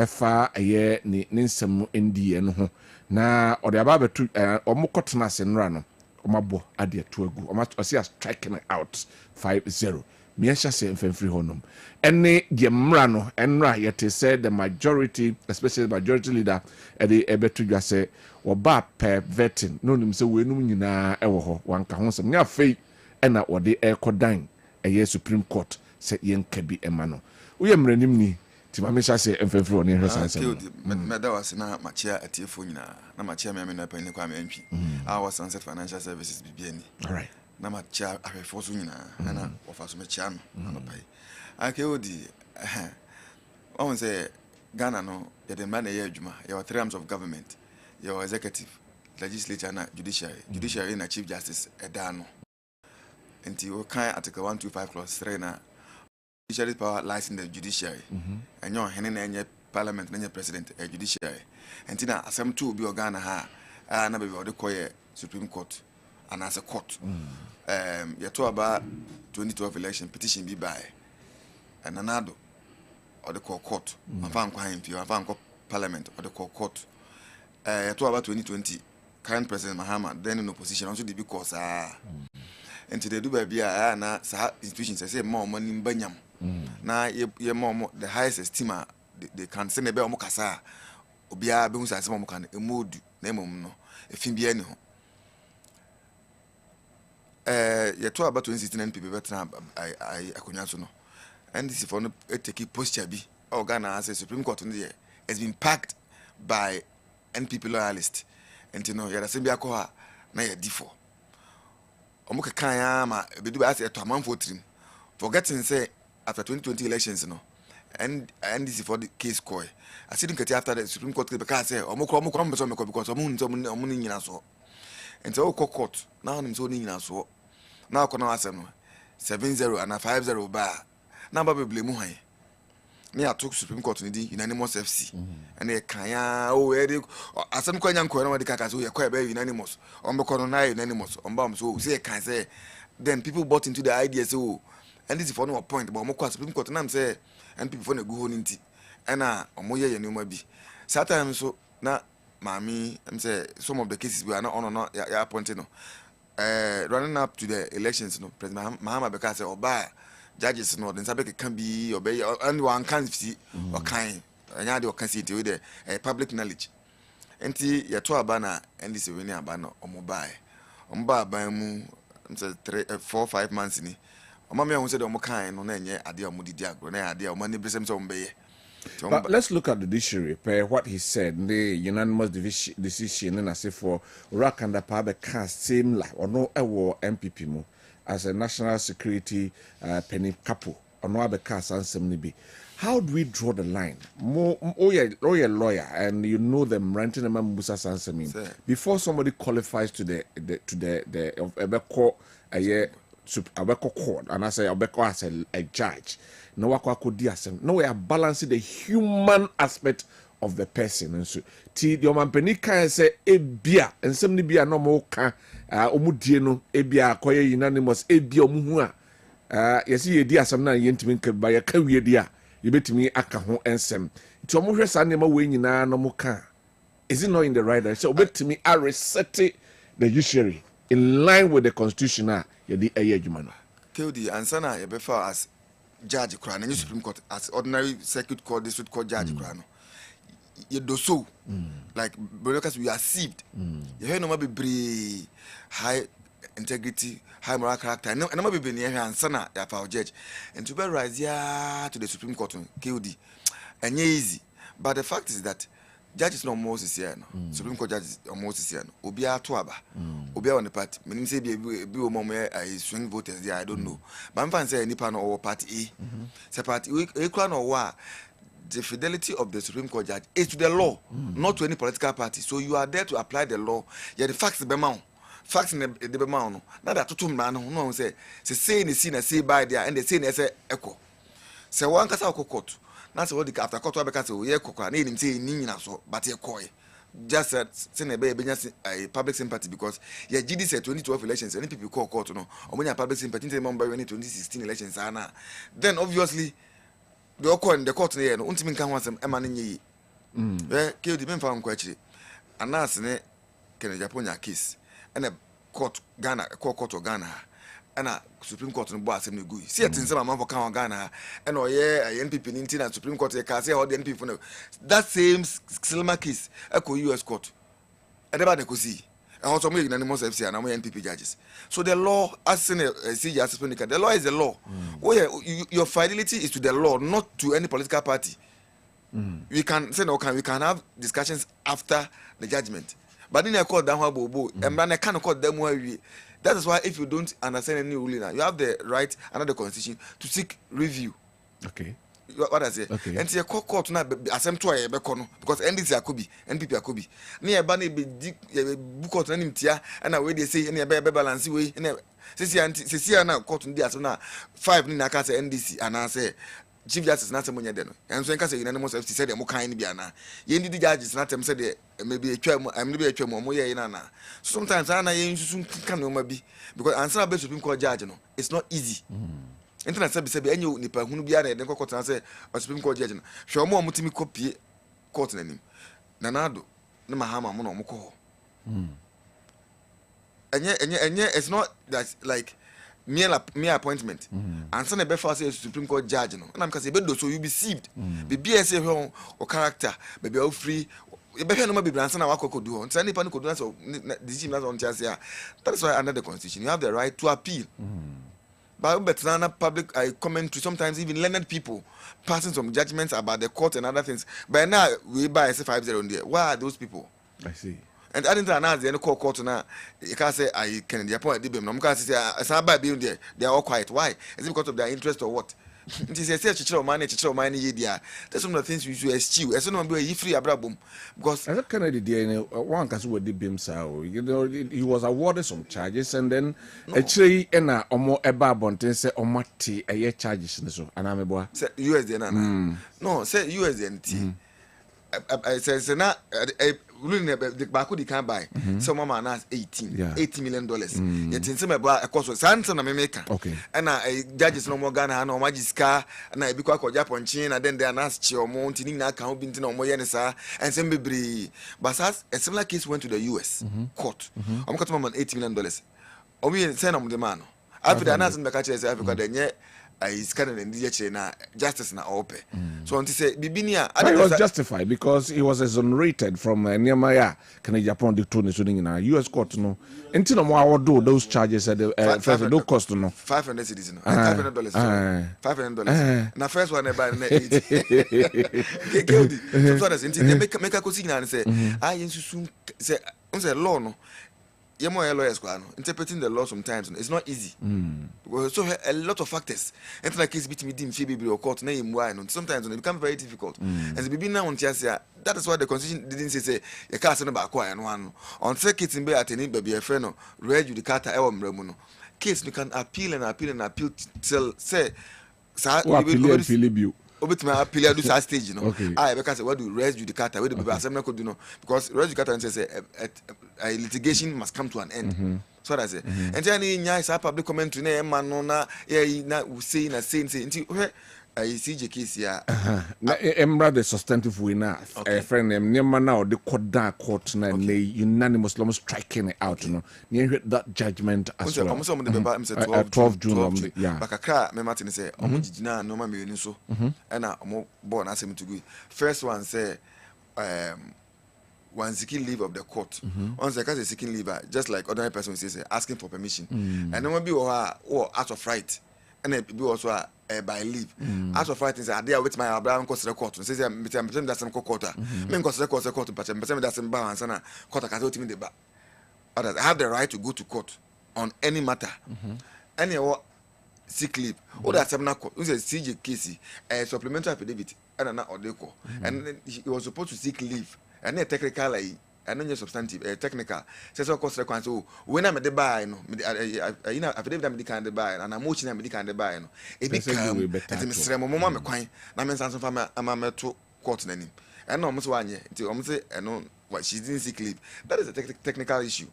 fa eye ni nsem ndie no ho na ode ababetu omukotena senra no omabo ade atu agu omasia striking out 5-0 Miesha se mfemfiri honum. Ene die mmra no enra yete say the majority, especially the majority leader at the ebetu dwa say oba per vetting no nim say we num nyina ewo ho wanka ho sem nya fei ena ode ekodan eye Supreme Court say yenka bi ema no. Wo ye mranim ni ti ma mesha se mfemfiri oni hwesa sem. Meda was na machia atiefo nyina na machia me na pani kwa me ntwi. Our Sunset Financial Services bibiani. All right. Na machia ahwefo so nyina na ofa so machia no na pai. Akeodi I want say Ghana no the man ye adwuma your three arms of government your executive legislature and judiciary na chief justice edano enti o kan article 125 clause 3 na judiciary power lies in the judiciary and your hene na enye parliament na enye president judiciary enti na asem to bi Ghana ha na be o koye Supreme Court and as a court you talk about 2012 election petition be by and another or the court afan kwa MP afan kwa parliament or the court you talk about 2020 current president Mahama then in opposition also the because and they do baby na sa institutions say more money mbanyam na ye more the highest esteem they can send be omo kasa obia be unsa say omo kan emodu na emom no efin bia ni ho you talk about 2016 NPP better I akonya so no and this is for no take posture be Ghana as a Supreme Court in there has been packed by NPP loyalists and you know you're saying na ya D4 omuka kan ya ma be do as a man for trim forgetting say after 2020 elections no and this is for the case koi I think after the Supreme Court because say omukro because omu nyina so and so court now nim so nyina so now kono asem no 7-0 and 5-0 ba number be blame han me atok Supreme Court ni di unanimous FC and e kan ya o e asem kwanya nko na wadi kaka so ye kwa be unanimous ombe na unanimous omba so say kan say then people bought into the idea so and this is for no point but omko Supreme Court na say and people for na go ho nti na omoye ye nyoma bi sometimes so na mami say some of the cases we are not on no ya appointed no running up to the elections no President Mahama Beka say oba judges no then sabe can be obey and one can see or kind anya de can see it with the public knowledge enti ya to abana and this we ni abana omobai omba ban mu say 4-5 months ni omama ya hu say de omo kan no na enye ade omodidi agro na ade omani bresem say ombeye. But let's look at the judiciary. What he said, the unanimous decision, and I say for Rakanda Pabe cast same like or no war MPP mo as a national security penny couple or no other cast and some be. How do we draw the line? More, you're a lawyer and you know them renting a Musa Sansamin before somebody qualifies to the Ebeko court, and I say Ebeko as a judge. No we are balancing the human aspect of the person and so ti the man penika say ebia ensem ni bia no mo ka omudie no ebia akoye unanimous ebia omuhu a yesi yedi asem na yentimi nka ba ya ka wie dia yebetimi aka ho ensem ti omo hwesa ne ma we nyina no mo ka is it not in the right direction obetimi a reset the judiciary in line with the constitution yedi adwuma no KOD ansana yebefa as judge kra na Supreme Court as ordinary circuit court district court judge kra no you do so like because we are sieved you hear no ma be high integrity high moral character and no ma be near ansana ya for judge and to be rise here to the Supreme Court KOD and easy but the fact is that judges no Moses here no Supreme Court judges Moses here no obi atoaba obi on the party meaning say be o mom I swing voters there I don't know but I'm fan say nipa no or party A say party we kura no wa the fidelity of the Supreme Court judge is to the law not to any political party so you are there to apply the law yeah the facts be ma facts in the be ma no na that tutum na no say ni see na say by there and they say na say echo say one kasa court that's what the after court because we hear kokra na him say ni nyina so but he koi just say na be a public sympathy because yeah Judicial 2012 elections any people call court no omonya public sympathy say member when 2016 elections ana then obviously the court na no untimi nka ho asem e ma na nyi KOD memfa nko akire anas ne Kenya Japonia case and a court Ghana court Ghana and a Supreme Court no boss him go. See things some man for kan Ghana and NPP nintin and Supreme Court can say all the NPP for that same Silma case US court. And never go see. And also make unanimous FC and NPP judges. So the law, as CJ assessment, the law is the law. Your fidelity is to the law, not to any political party. We can say no, we can have discussions after the judgment. But in a court, Dankwa and I can't call them where we. That is why if you don't understand any ruling, you have the right under the constitution to seek review. Okay. What I say? Okay. And see a court now asem to a because NDC Akobi, NPP Akobi. Near Bani be book out an tia and away they say any balance way. See now court in the now 5 in Naka NDC and I say Chief Justice not money then. And so I can say unanimous FC said more kind biana. Yendi the judges not them said maybe a term, I'm maybe a term more inana. Sometimes I soon can be because answer about Supreme Court judge. It's not easy. Internet said any nipa who be an court and say a Supreme Court judge. Show more mutimi copy court name. Nanado, no Mahama Monomoko. And yet, it's not that like mere appointment. And son of Beffa says Supreme Court judge. And I'm because so you be deceived. Be BSA or character, maybe all free. You better not be Branson or Wako could do. And Sandy Pan could do so. That is why under the Constitution you have the right to appeal. But public commentary, sometimes even learned people passing some judgments about the court and other things. But now we buy S50 on there. Why are those people? I see. And I didn't announce the court now. You can't say I can the appoint them. No, because say there. They are all quiet. Why? Is it because of their interest or what? It is a child money, that's some of the things we should eschew. As soon as we free abrabum, because as a Canadian, one can see he was awarded some charges, and then actually, and more about Bonten say Omati a year charges. So, and I'm a boy. Say USD, no, say USD. I say not ruling the Bakudi can buy. So mama has $80 million. Yet in some about a cost of Sanson America. Okay. And I judges no more Ghana, no Magiska, and I become a Japan chain, and then they announced your mountain in account been to no more Yanisa, and Sembri. But as a similar case went to the US court, I'm got $8 million. Or we send them the man. After the announcement, the catcher is Africa, then yet. I scanned in the justice na open. So until say Bibinia, I was justified because he was exonerated from Nehemiah Japan dictator in a US court. No, until no more do those charges at the first no cost no $500 citizens, $500, $500. Now first one about it. Make a consignment and say I insist say law no. Lawyers interpreting the law sometimes it's not easy. So a lot of factors. And like case between Phoebe or court name why sometimes it becomes very difficult. And the baby now that is why the Constitution didn't say you can't send about and one on circuits in at any baby a friend read judicata remuno. Case you can appeal till say Obit my appeal do that stage, you know. I because what do res judicata, where the assembly could do no, because res judicata says a litigation must come to an end. So that's it. And then is a public commentary, man, no, yeah, saying a saying, I see the case here. I'm rather substantive winner. A friend named Nema now, the court now, unanimous almost striking it out, you know. Near that judgment as well. 12 June. Yeah. But I cry, my Martin say, Omujina, no man, so. And I'm born as him to go. First one say, one seeking leave of the court. Once the case is seeking leave, just like ordinary person says, asking for permission. And then will be or out of right. And then be also by leave. Out of right is a day with my Abraham consider court. Says I'm that's some quarter. Men consider court, but I'm that's some balance and a quarter can ultimately the back. I have the right to go to court on any matter. Any sick leave. Or that's some court. Who's a CJ Casey, a supplementary affidavit, and an ordeco. And then he was supposed to seek leave. And then technical and then substantive technical says of course so when I'm at the buy no you know affidavit I'm the kind of buy and I'm watching I'm the kind of buy no it become and Mr. Mama me kwan na me sanso fa am to court na nim and no so anye until I'm say no what she didn't seek leave. That is a technical issue.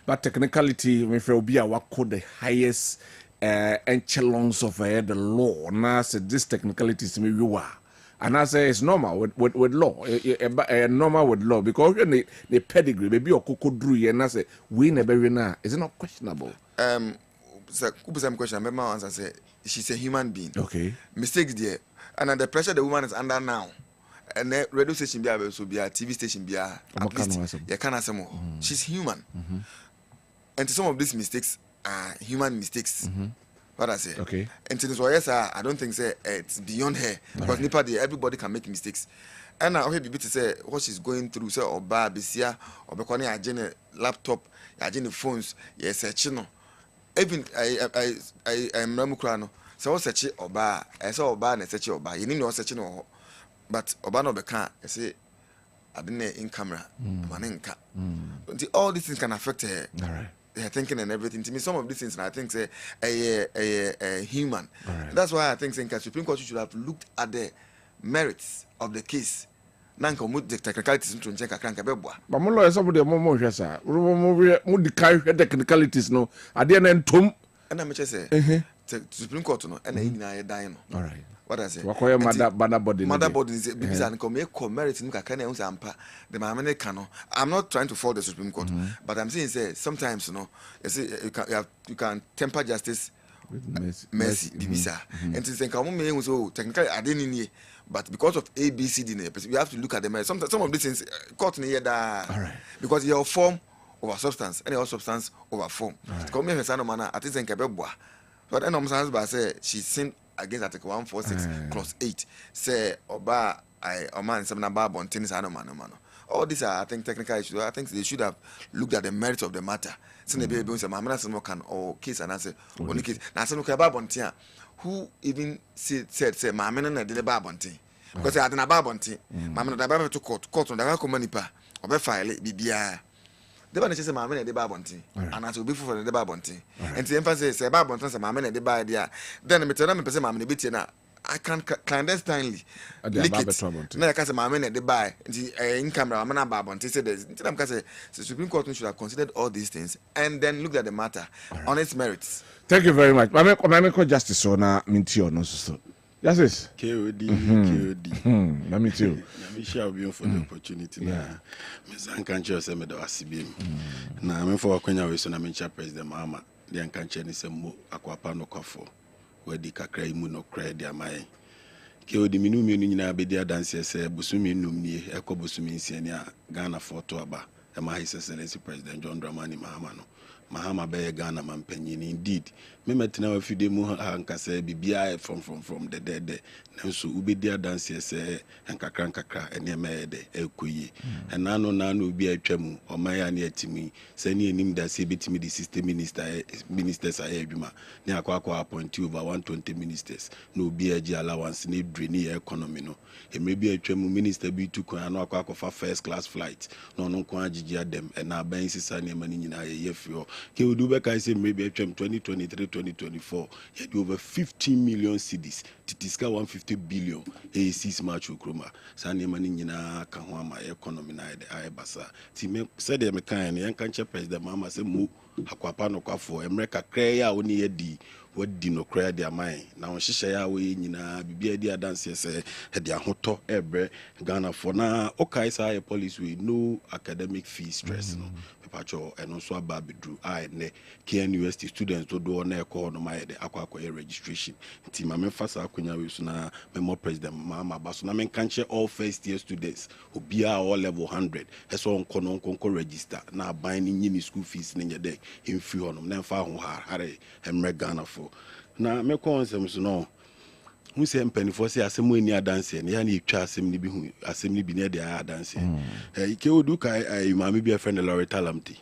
But technicality me feel be what called the highest echelons of the law. Now say this technicality is me you are. And I say it's normal with law, normal with law because the pedigree, maybe your cocoa drew and I say we never now. Is it not questionable? sir, some question. My answer say she's a human being. Okay. Mistakes there, and the pressure the woman is under now. And the radio station be able to be a TV station be a at least you can answer more. She's human, and some of these mistakes are human mistakes. What I say, okay. And to this why yes, I don't think say it's beyond her because nipa there everybody can make mistakes. And I be to say what she's going through, say or bisia or because I agenda laptop, agenda phones, yes, searching. Even I am Ramukrano, so I search or bar, I saw or bar and search or bar. You need no searching or. But Obano Beka, I say, I didn't in camera, Manenka. All these things can affect her. All right. Her thinking and everything. To me, some of these things, I think, say, a human. Right. That's why I think, the Supreme Court should have looked at the merits of the case. Nanka move the technicalities into check a crank a bebwa. But my lawyer, somebody more, yes, sir. Would carry technicalities, no. I didn't end tomb. And I'm just say, Supreme Court, no, and in dying. All right. What I say? Mother body is because I can make merit in Kakane the Mamane Kano. I'm not trying to fault the Supreme Court, but I'm saying say sometimes you can temper justice with mercy, Bibisa. And to think so technically I didn't need, but because of ABCD, we have to look at the merit. Some of these things court near that. All right. Because your form over substance, any other substance over form. Come here, son of man, at least in Kabebwa. But then I'm saying she sinned against Article 146 clause 8 say oba I man some number bontin no man. All these are I think technical issues. I think they should have looked at the merits of the matter. Since the baby say mamana some can or case and answer only case. Now some ka bontin who even said say mamana na de ba bontin. Because I didn't ba bontin. Mamana da ba to court on da come nipa obe file bibia. The one says mamma and the babonti, and I will be for the babonti. And the emphasis say babonti, some mamma and the idea. Then the maternal person, mamma, bit now. I can clandestinely lick it. Now I can say mamma and the buy the in camera, mamma babonti said this. The Supreme Court should have considered all these things and then looked at the matter on its merits. Thank you very much. Mamma, justice so now, Mintio, no so. Yes, yes. KOD. Let me too. I'm sure we for the opportunity. Yeah. Miss Ankancho said, "Me do asibim." Na me for Kwenya we so na me cha President Mahama. The Ankancho ni se mo akwapa no kwafo. We di kakra imu no kra di amai. KOD minu mienu nyina be di adanse se busumi num nie ekọ busumi nsiani a Ghana photo aba. E ma His Excellency President John Dramani Mahama no. Mahama be Ghana man panyin indeed. Me metina wa fide mu hankasa bibia from the dead nanso ubedia dance say nkakra ene me de ekoyi enano nano obi atwam o maya na atimi say ne enim da say betimi the system ministers aye adwuma ne akwa appoint over 120 ministers no obi agi allowance ne drain economy no emebi atwam minister bi tu kwan no akwa fa first class flight no no kwan agigi adem na ban sisa ne mani nyina ye fio ke odu be kai say maybe atwam 2023-2024 you had over 15 million cedis titiska 150 billion A6 match ukroma sane mani nyina ka ho ama economy na ide basa ti me said me kan yan kan che president mama say mu akwapa no kwafo emreka kra ya oni yedi wadi no kra dia man na on hihye ya we nyina bibia di adanse se he dia hoto ebre Ghana for na okay say police we no academic fee stress no pacho eno so aba bedru ne KNUST students to do na ekọ no my de akwa registration nti ma me fasa akonya we so na memo president mama baso na me kanche all first year students obia all level 100 eso onko register na ban ni nyini school fees ni nyede imfi honom na mfa ho hare emre Ghana for na me konsem so no who say penifo say asem ani adanse na ya na etwa asem ni bi hu asem ni bi na de adanse ike odu kai mama bi a friend Loretta Lamte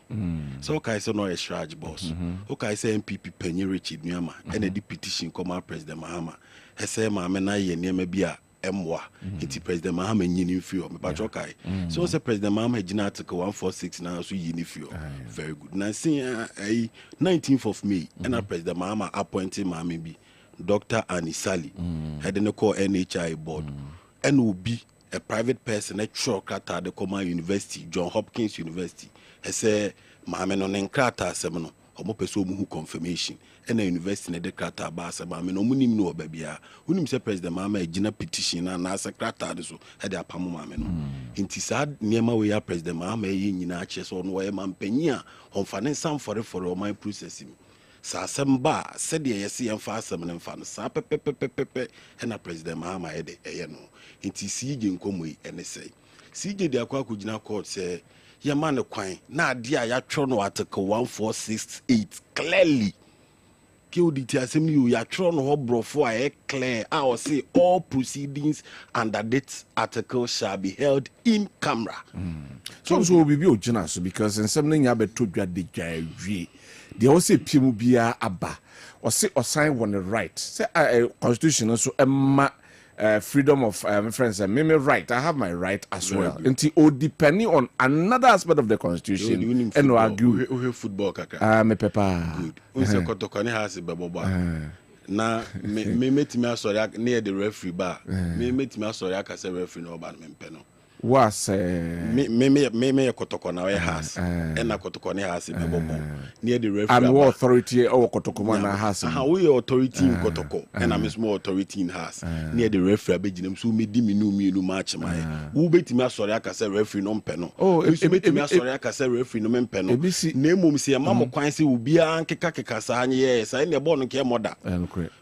so kai so no extract boss o kai say MPP Penny Richard Nuama and the petition come President Mahama he say mama na ye niam bi a emwa iti President Mahama nyini fio me ba chokai so say President Mahama gina article 146 na so yini fio very good na see 19th of May and President Mahama appointed mama bi Dr. Anisali had in the core NHI board and will be a private person at Shokata the Command University, John Hopkins University. He said, Mamma non enkrata semino, or more person who confirmation, and a university in the Krata Bassa, Mamma no munim no babia, who himself President Mamma a Gina petition and as a Krata so had a Pamamano. In Tisad, near my way up President Mamma in Naches on where Mampenia on finance some for all my processing. sa asɛmba said ye yɛsi yɛmfa asɛm no mfa no saa pɛpɛpɛpɛpɛ ɛna president mahama ɛde ɛyɛ no nti CJ nkɔmmɔ yi ɛne sɛ CJ de akɔ akɔgyina court sɛ yɛma no kwan na ade a yɛatwerɛ no article 1468 clearly KODT assembly you yatro no ho brofo a clear I will say all proceedings under this article shall be held in camera. So will be original because in something you beto dwa de dwa they all say piemu bia aba or say or sign one right say constitution so freedom of friends and me right I have my right as well until depending on another aspect of the constitution and no argue football kaka me papa good unse kotokone has beboba na me metimi asori near the referee ba me metimi asori aka say referee no ba me mpɛ no was me kotokona we has and na kotokone has bebobo near the referee and what authority or kotokoma na has how we authority in kotoko and I'm small authority in has near the referee abeginem so me di minu match my wo betimi asori aka say referee no mpɛ no oh betimi asori aka say referee no mpɛ no na emom se ma mo kwan se obi an keka sa anye yes say na ball no ke moda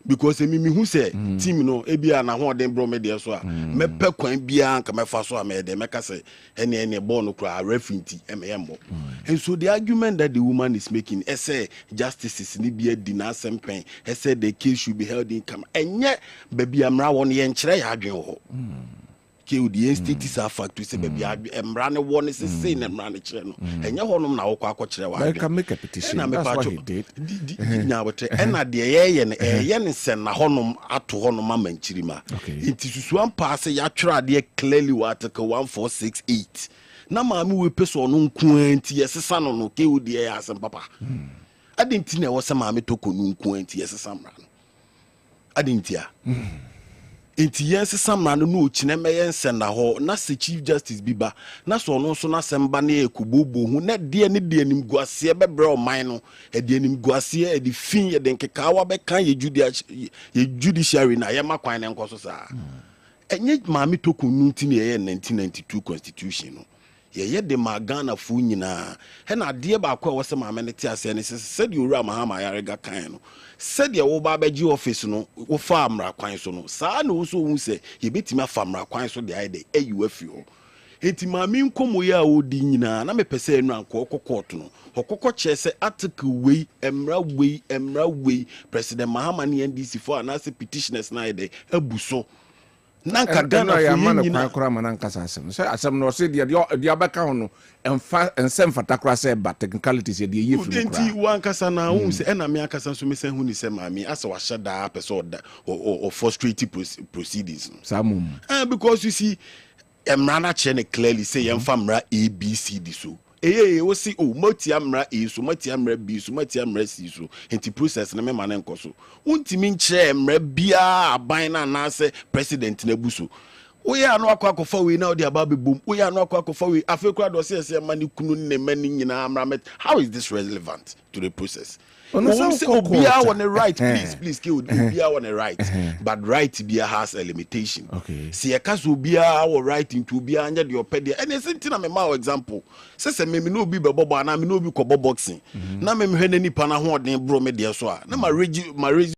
because me hu say team no ebia na ho den bro me de so a me pɛ kwan bia an ka me fa so a me de meka say any ball no kra referee ti emmo and so the argument that the woman is making say justice is ni bia di na sempen say the case should be held in camera enye baby amra won ye nkyere ya adwen ho the state is a factory say baby emra ne won is say na emra ne kire no enye honom na wokọ akọkire wa I can make a petition that's what he did nya wote ena de ye ne sen na honom ato honom amanchiri ma nti susu ampa say ya twere ade clearly wa article 1468 na maami we peso no nku anti yesesa no no ke odi ya asem papa adenti na wo se maami to ko no nku anti yesesa mra no adenti a enti yesesa mra no no chine meyen senda ho na se chief justice biba na so no so na semba na ekubobo hu na de anim guase bebre o man no e de anim guase e de fin ye de nkeka wa be kan ye judiciary na ye makwan ne nkoso sa enye maami to ko no nti na ye 1992 constitution no ye de magana fu nyina he na de ba kwa wo se maame ne ti ase ne se de owura mahama yarega kan no se de wo ba beji office no wo fa amra kwan so no saa na wo so hu se ye betimi afa amra kwan so de aide AUF ho enti maame nkomo ya odi nyina na me pese enu anko kokot no okoko che se article wei emra wei president mahama ne NDC for anase petitioners na aide abuso nanka Ghana ya man kwa kora manankasa asem so asem no se de abaka ho no ensem fatakra se ba technicalities de ye fi no enti wankasa na hu se na me akasa so me se hu ni se maami asa wa shada person or frustrating proceedings samum because you see emra na che clearly say yemfa mra ABCD so we see moti amra e so moti amra b so moti amra c so enti process na me ma na nkoso untimi nkyere mra bia aban na na se president na buso we ya no akwakofa we na odi aba bebom we ya no akwakofa we afekura do se mani kunu ne mani nyina amra met how is this relevant to the process? Obia on the right, please, Obia on the right, but right Bia has a limitation. Okay. See a case Obia our right into Bia under your pedia. And it's in a mau example. Says a me no be bobo and I no be kobo boxing. Na me any pana ho de bro me dia so. Na my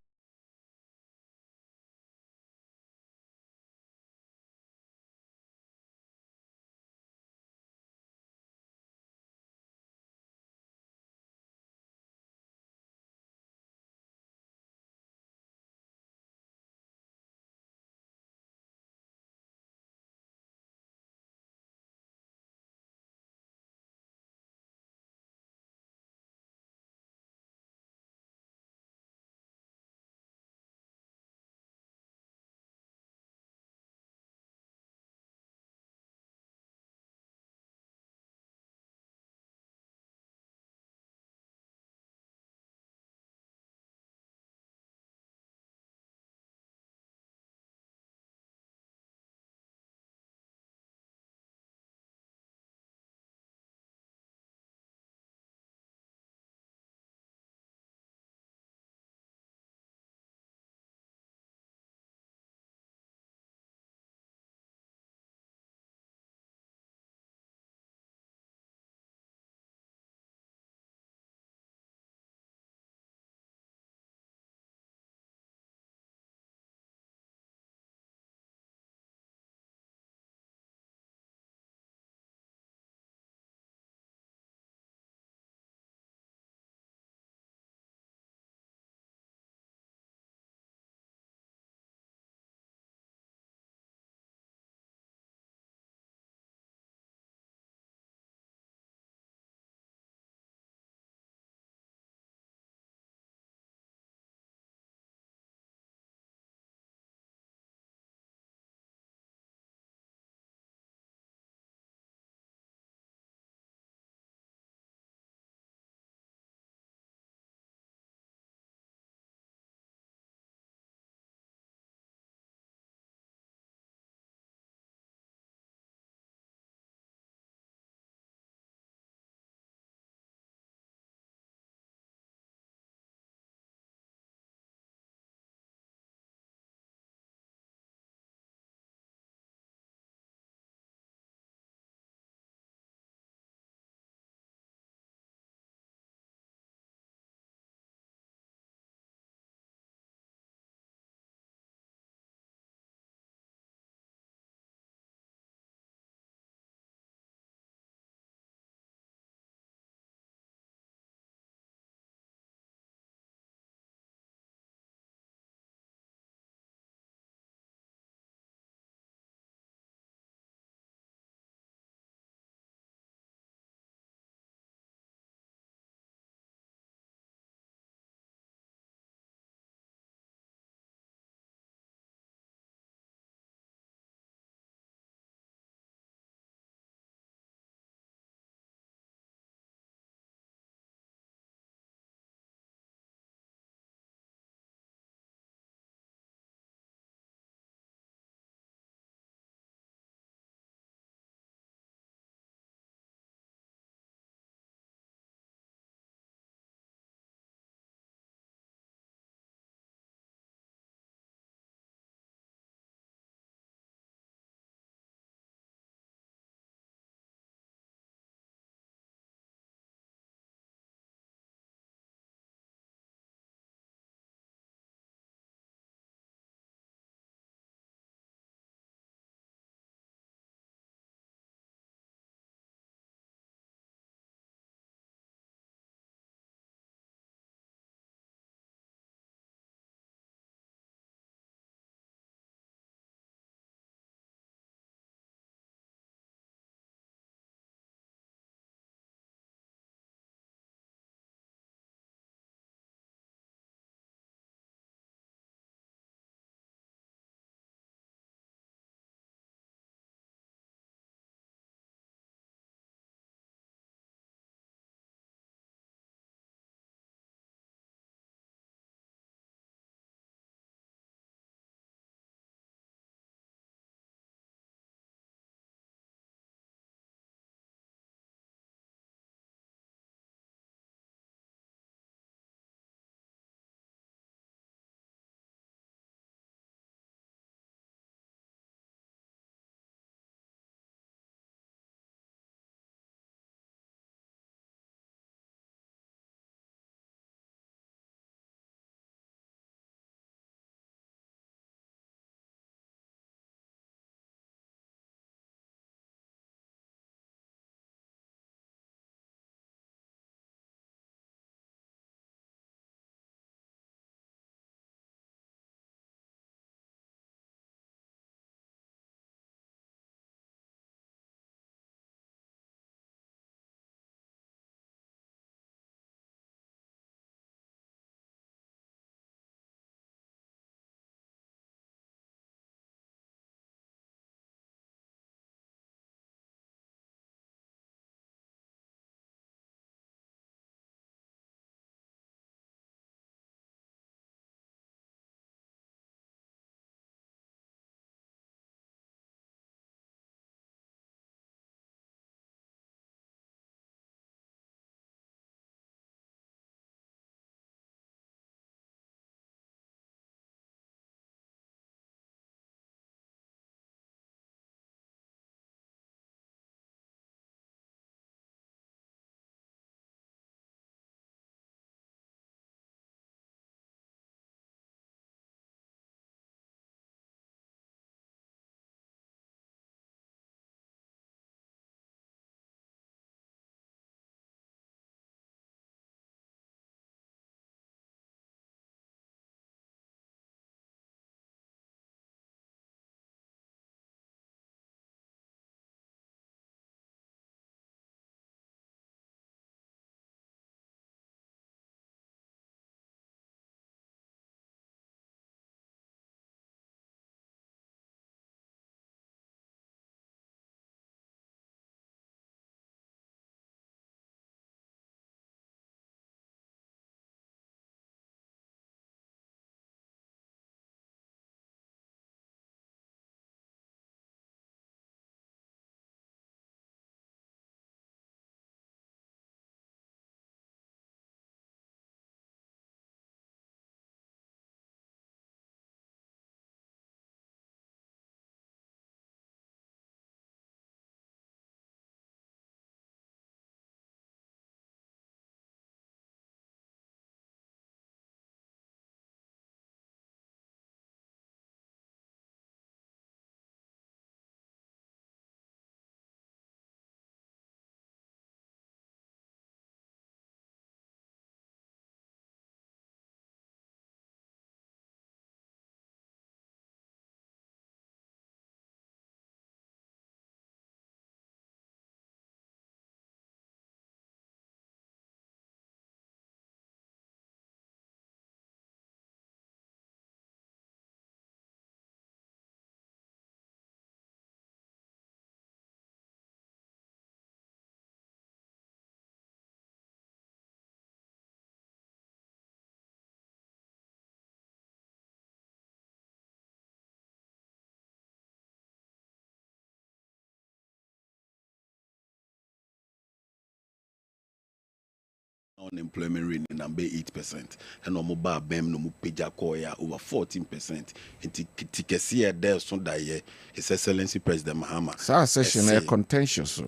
unemployment rate in number 8%, and no mobile BEM no mupeja koya over 14%. And Tikesi there so that year His Excellency President Mahama. So session is contentious.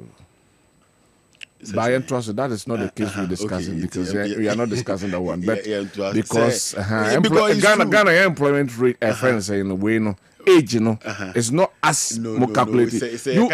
By interest, that is not the case we're discussing because we are not discussing that one. But because Ghana employment rate, friends say in a way, no age, it's not as more calculated.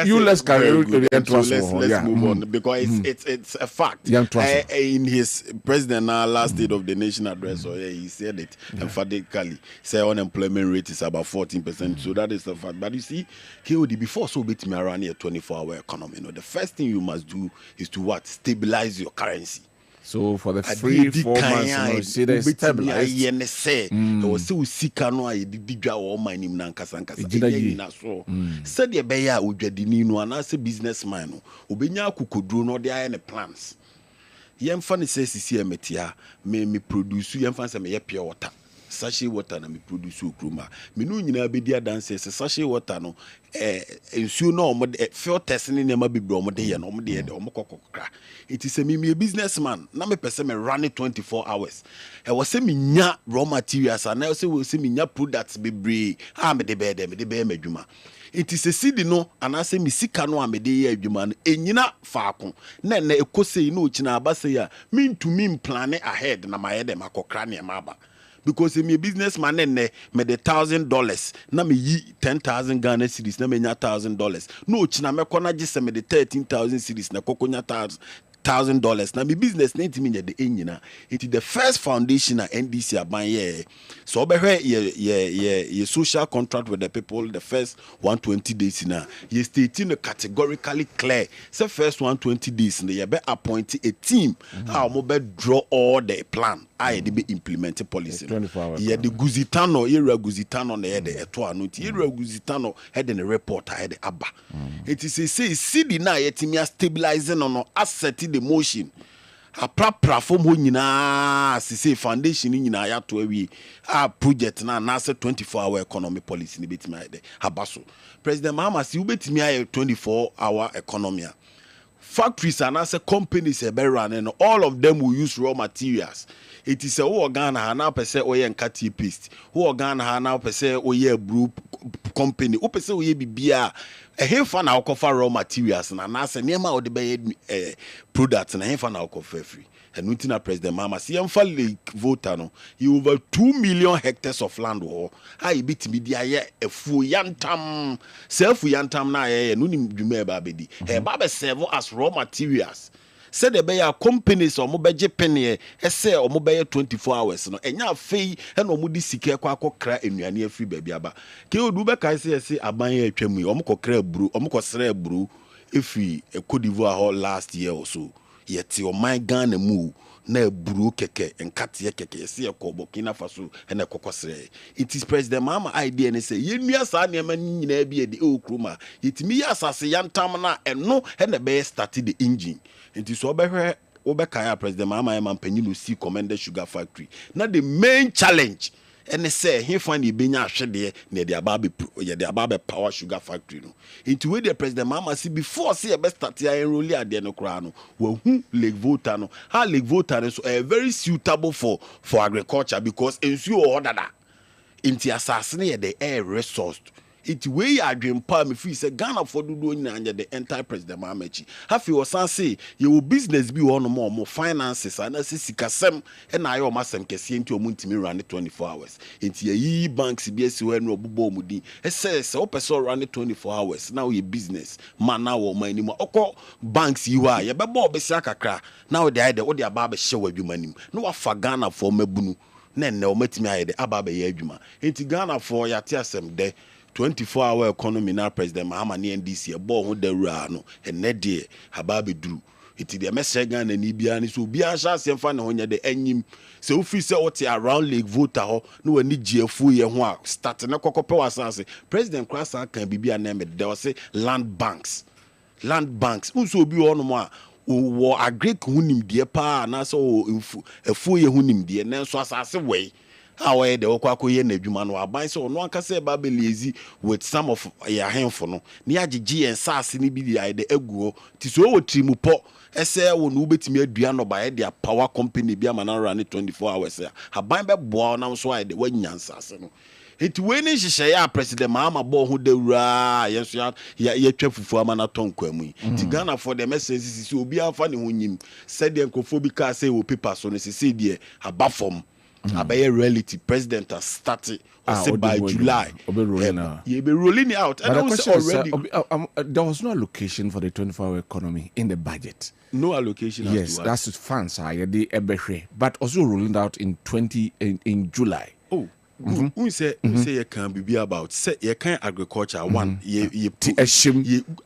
You let's let's move on because it's a fact. In his president last State of the Nation address, he said it emphatically. Say unemployment rate is about 14%. So that is the fact. But you see, KOD before so bit me around here 24-hour economy. The first thing you must do is to what? Stabilize your currency. So for the 3-4 months, you see they stabilize. So sikano I did all my name nankasa. Said the beya ujadinino and as a businessman, Ubenya kukudro no there any plans. Yem funny says metia me produce yem fancy me pure water. Sachet water na me produce ukruma. Me no nyina be dia dance sachet water no ensuo no omo field testing na ma bibro omo de ye no omo de omo kokokra. It is a me businessman na me pese me run it 24 hours. E wo se me nya raw materials and I say we se me nya products bebre me de be madwuma. It is a city no and I say me sika no amede ye adwuma no enyina faako na ekosei no china abase ya mean to mean plan ahead na my head makokra ne maba. Because me a businessman me the $1,000 na me yi 10,000 Ghana cedis na me nya $1,000 no china me kona gise me the 13,000 cedis na kokonya $1,000 na me business na ntimi nya de enyina it is the first foundation na NDC aban ye so obehwe ye social contract with the people the first 120 days na ye stating categorically clear say first 120 days na ye be appoint a team how mo be draw all the plan I de be implement policy ye the guzitano area guzitano na ye de eto anu ti area guzitano head in the report I de aba it is say city na ye timi stabilizing on asset the motion a proper form ho nyina say foundation nyina ya to awie a project na say 24-hour economy policy ni betimi ade abaso President Mahama si ubetimi aye 24-hour economy factories and as companies e be running all of them will use raw materials. It is a Ghana hana pese oye nkati paste. Ghana hana pese oye brew company. O pese oye bibia. Hefa na okofa raw materials na se niema o de be products na hefa na okofa free. And nothing President Mahama si emfa Lake voter no. You over 2 million hectares of land wo. I bit media ye efu yantam. Self yantam na ye no nim dwuma ba bedi. He ba be serve as raw materials. Said the bear companies or mobile penny, say or mobile 24 hours. No, and ya fee and no moody sick cry in your near free baby. Kill Dubeka say, I buy a chemi, omco crab brew, omco sre brew, if we a Cote d'Ivoire last year or so. Yet your mind gun and move. Na brew keke and cut ye keke, see a Burkina Faso and a cocosre. It is President Mahama idea and say, ye me as I never be the old kruma. It me as a young tamana and no and the bear started the engine. It is Obekaya President Mahama and Peninu see Commander Sugar Factory. Now the main challenge. And they say he find the benya shede near the Ababe Power Sugar Factory no. Into where the President Mahama see before see a best start here enroll at the no crown. Well Lake Volta no. How Lake Volta is very suitable for agriculture because ensure order that. Into assassinate the air resource. It way I dream palm if we say Ghana for do under the entire President Mahama. Half you was say your business be one more finances and I say sikasem and I almost am kesi into a muntimi run 24 hours. Into ye banks BS when Robo Mudi. It says open run 24 hours. Now your business man now or money more. Oko banks you are ya babo besaka kra. Now the idea what the ababe show you money. No for Ghana for mebunu. Nen no metimi ayede ababe ye adwuma. Into Ghana for ya tiasem de 24-hour economy now President Mahama ni NDC ebo ho dawura no ene de hababe duru iti de mesega na ni bia ni so bia sha semfa na honya de anyim se ofi se oti around Lake Voter ho no wani giafu ye ho a start na kokope wasanse President Krasa kan bibia na me de o se land banks unso obi ono mo a wo agric hunim de pa na so efu ye hunim de na so asase we how the Okwakoye Nejuman or buy so no one can say Babelezi with some of your handful no near G and Sass in the ego Tiso Trimupo. Ese wo no betimi adua no ba dia power company bia ma na run 24 hours ya haban be boa na so ai de wanyansa ase no enti we ni hihye ya president Mahama bo ho dawura yeso ya twa fufu ama na tonkwa mu ti Ghana for the message sisi obi afa ne ho nyim said the encophobic say wo paper so no sisi de abafom abaye reality president has started by July. You'll be rolling it out. And also already there was no allocation for the 24-hour economy in the budget. No allocation. Yes, that's funds. But also rolling out in July. Oh. Who say you can be about say you can agriculture one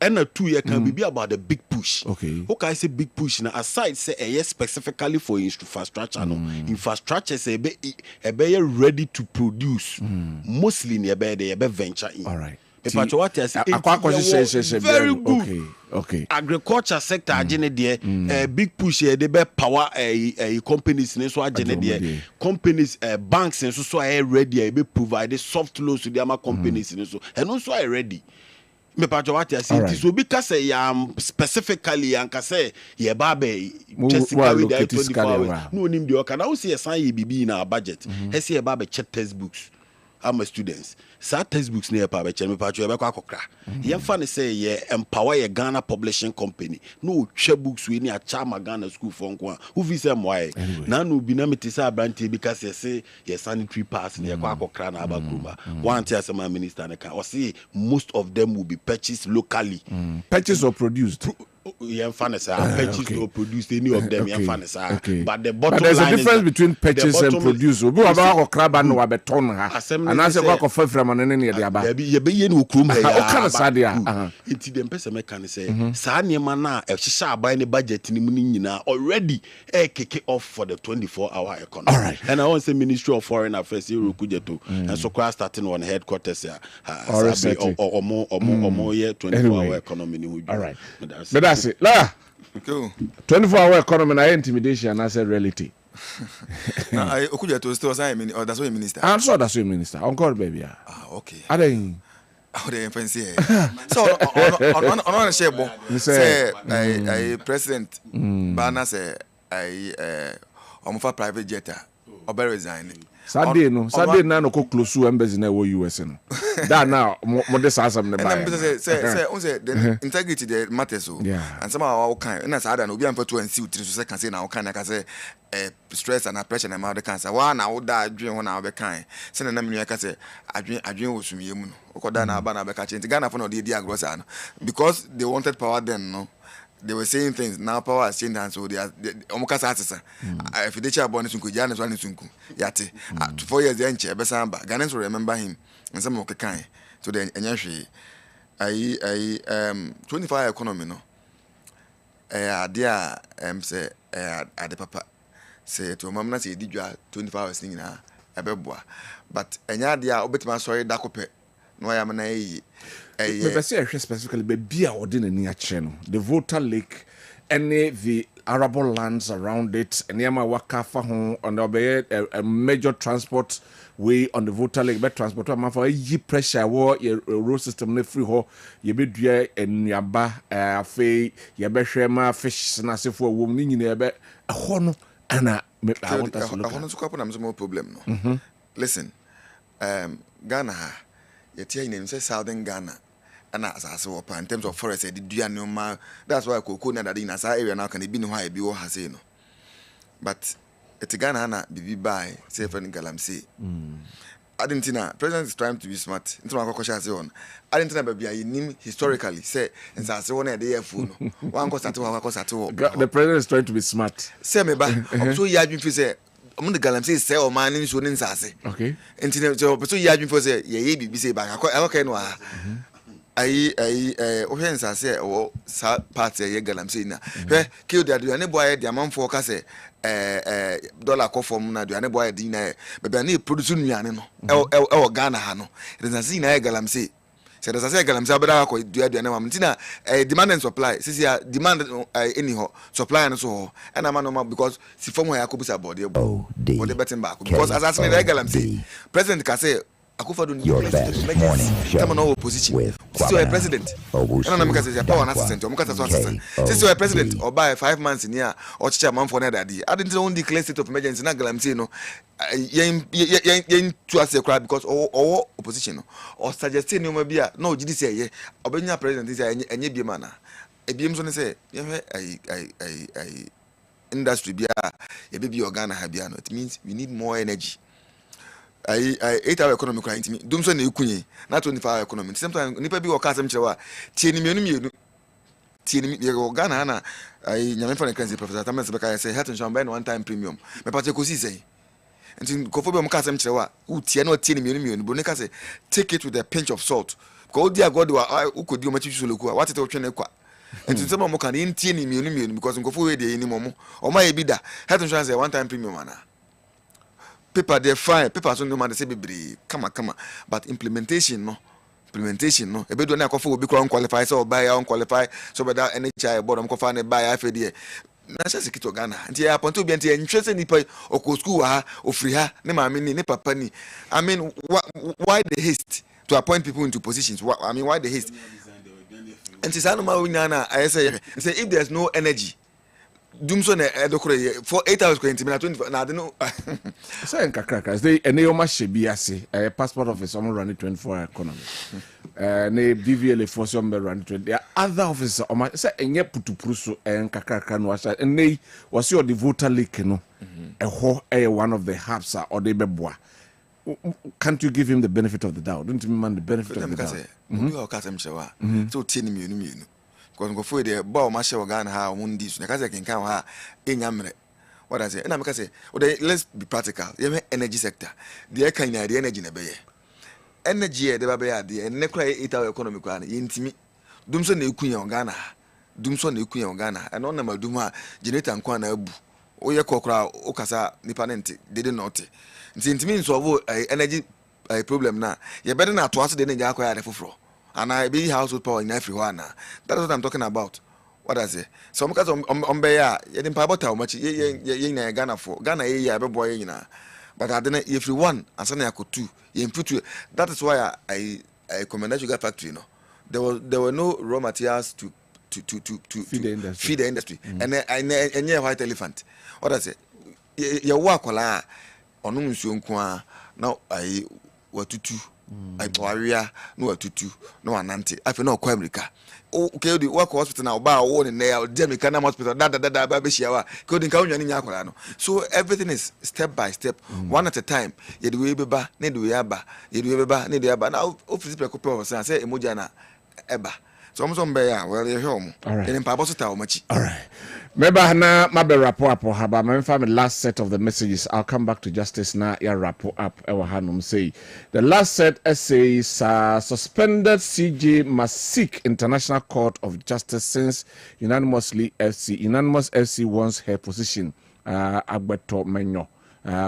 and 2 you can be about the big push. Okay. Okay, I say big push now aside say specifically for infrastructure no infrastructure say be ready to produce mostly near be venture in. All right. Very good. Okay. Agriculture sector agene there big push here they be power companies so agene there companies banks so are ready be provide soft loans to them companies so and also are ready me pa what I say it so because specifically anka say ye ba be just carry the 24 hours no nim the can now see assign ye bibi in our budget he say ye ba be check textbooks I'm a students. Sa textbooks near pa beche me pacho ebe kwa kokra. Ye fa ne say ye empower ye Ghana publishing company. No twa books we ni a chama Ghana school for nko. Who fi say moy. Na no bi na meti say abranti because ye say ye sanitary pass ne kwa kokra na abakruma. One tia say my minister ne kan. O say most of them will be purchased locally. Purchased or produced? Purchased or produced any of them but the bottom there's line a difference between purchase and produce. Obi wa ba ko kraba no wa beton ha. Anase kwa ko fa from ne ne dia ba. Ye be ye no okrum ha ya. O kan sa dia. Enti dem pese me kan say sa niema na e hihye aban ne budget ni mu nyina already kick off for the 24-hour economy. All right. And I want say Ministry of Foreign Affairs Yuru Kujeto and so kwa starting on headquarters ya. Or more 24-hour economy ni. All right. That's it. La. Cool. 24-hour economy na intimidation as a reality. I okuja to still say or that's what minister. I'm sure that's what minister. Encore baby. Okay. Are they? How they fancy. So on share bo. Say I president Bana say I omofa private jet obe resign. Saturday na no ko close to embassy na US no. That now mo dey asam ne buy. And say the integrity the matters so. And somehow can na say that obi am for to and see so say can say na can say stress and pressure na ma dey can say wa na wo da adwen ho na wo be kan. Say na me ka say adwen wo sumie mu no. Okoda na aba na be ka change Ghana for no dey agro because they wanted power then no. They were saying things now power has changed and so they are omukasa atisa if they chair born sunku jana so sunku yate 4 years then che besamba Ghanaians will remember him and some of kan so then enyahwe ai 25 economy no adia say ade papa say to mamna say didwa 25 hours ni na ebeboa but enya dia obetima sorry dakope no ya na yi specifically be ordinary channel the voter lake and the arable lands around it and yama waka fa ho on the a major transport way on the voter lake be transport am for yi pressure wo road system na free ho ye be dua enuaba afei ye be hwe ma fish na sefo wo ni nyina be ho no ana me I want us to look at no problem no listen Ghana yetia in say southern Ghana and as in terms of forest that's why cocoa na in asa area now can be no high be what has no but it's Ghana na be by say for galamsey Argentina president is trying to be smart into my question say on Argentina be historically say and say one dey phone one go start the president is trying to be smart say me ba so ya adwin fi say I'm the galamsey say o man ni so ni nsase okay internet so ya adwin fi say ye bibi say ba okay no I offense say o sa party ye galamsey na hwe kill the aduane boy the amount for ka say dollar ko form na aduane boy din na be na produce nuane no e Ghana ha no it is na ye galamsey So there's a galamsey abeda ko dua na mam ntina demand and supply sisi demand any ho supply and so and am normal because si form where yakobusa body body betting back because as I say the galamsey president can say Akufo don't your best morning show come on opposition with so a president and I'm because say power assistant o mukasa so assistant since you are president or by 5 months in here or chicha man for na daddy I didn't only declare state of emergency na galamsey no yen to as a crowd because or opposition or suggesting no bia no Judicial ye obenya president is enye bi mana ebiem so ne say I industry bia e be bi organ ha bia no it means we need more energy. I 8-hour economy client me dum so na ekunye na 24-hour economy sometimes nipa bi wo ka asem kirewa tieni mienu tieni mi organ na I nyame fa na cleanse professor Tamas Beka say health insurance by one time premium me pa ko si say nti ko fo be mo ka asem kirewa u tie na tieni mienu bo ne ka say take it with a pinch of salt because dia god wa ukodi o ma chisu loku what it o twe na kwa nti se mo ka na tieni mienu because ko fo we dey ni mo o ma e bi da health insurance one time premium ana paper they fine paper so no man say be kama but implementation no e be do na akofo obi kwa qualify so buy unqualify so be that NHI board am kofa na buy afede na chese kito Ghana nti ya ponto bi nti enhwe se nipa oko school ha ofri ha ne maame ni ne papa ni I mean why the haste to appoint people into positions why the haste nti sa no ma winya na I say if there's no energy Dumso na edokore for 8 hours ko intimina 20 na no say nkakra say eneyoma shebi ase passport office on run 24 economy na BVL force on run 20 the other office say enye putupuru so nkakra no asa eney was your the voter leak no eho one of the hubs or the beboa. Can't you give him the benefit of the doubt? Don't you mean the benefit of the doubt? You are kasem shewa so tieni mienu because go for the bow ma she Ghana ha wundi so na ka say kenkan ha enyamre what I say na me ka say let's be practical you energy sector the kan ya the energy na be energy de ba be ya de ne kra 8-hour economy kwa na yentimi dum so na ekunya Ghana Ghana and on na madum ha generator nkwa na abu oye kokra okasa nipa nenti they did not ntimi solve energy problem na ye better na to aso de na akwa ya foforo and I be household power in everyone. That is what I'm talking about. What I say. So because on beya, you didn't pay about how much ye Ghana for. Ghana ye be boy na. But I didn't if you one and suddenly I could two. You put that is why I commend Sugar Factory. No, there were no raw materials to feed the industry. And yeah white elephant. What I say. You work wala onum nsuo nko now I what to I warrior no atutu no anante afi na okwa America okay the work hospital na oba wo ne na dem kana hospital da ba be shiawa ko din ka onwa ni nya akwara no so everything is step by step one at a time ye the way beba ne the way aba ye the way beba ne the aba na office people ko say emoja na eba so I'm be ya well you hear in pa boss ta o machi all right Meba na mabe rapport up haba my family last set of the messages. I'll come back to justice na ya rapport up ewa hanum say the last set essays suspended CJ must seek International Court of Justice since unanimous FC wants her position Agbeto Menyo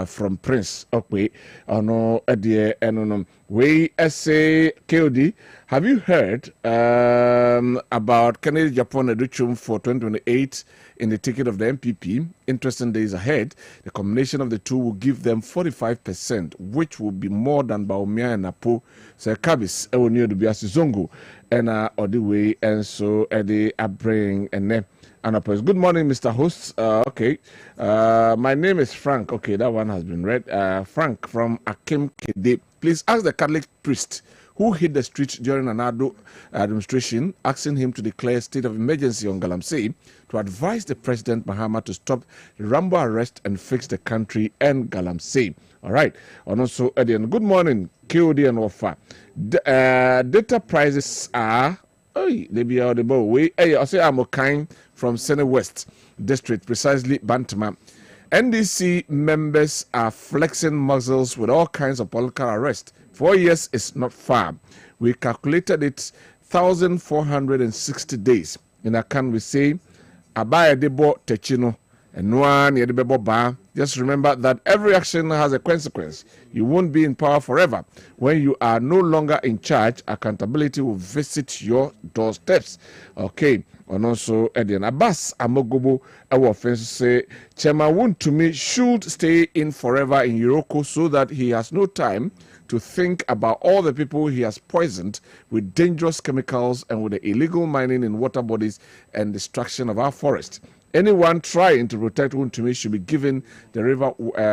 from Prince okay ono edie enonom we essay KOD. Have you heard about Kennedy Japan Educhum for 2028 in the ticket of the MPP? Interesting days ahead. The combination of the two will give them 45%, which will be more than Baumia and Apo, Sir Kabis, Eonio Dubiasi Zongo, and Odiwe, and so Eddie Abring and Anapos. Good morning, Mr. Host. Okay. My name is Frank. Okay, that one has been read. Frank from Akim Kede. Please ask the Catholic priest who hit the streets during an Ado administration, asking him to declare a state of emergency on Galamsey to advise the President Mahama to stop the Rambo arrest and fix the country and Galamsey. All right. And also, Edian, good morning, KOD and Ofa. Data prices are, they be out the bow. I say I'm kind from Senate West District, precisely Bantama. NDC members are flexing muscles with all kinds of political arrest. 4 years is not far. We calculated it 1,460 days. In a can we say, Abaya Debo Techino, And just remember that every action has a consequence. You won't be in power forever. When you are no longer in charge, accountability will visit your doorsteps. Okay. And also, Edian Abbas Amogobo, our offense say, Chairman Wontumi should stay in forever in Yoroko so that he has no time to think about all the people he has poisoned with dangerous chemicals and with the illegal mining in water bodies and destruction of our forest. Anyone trying to protect Wontumi should be given the river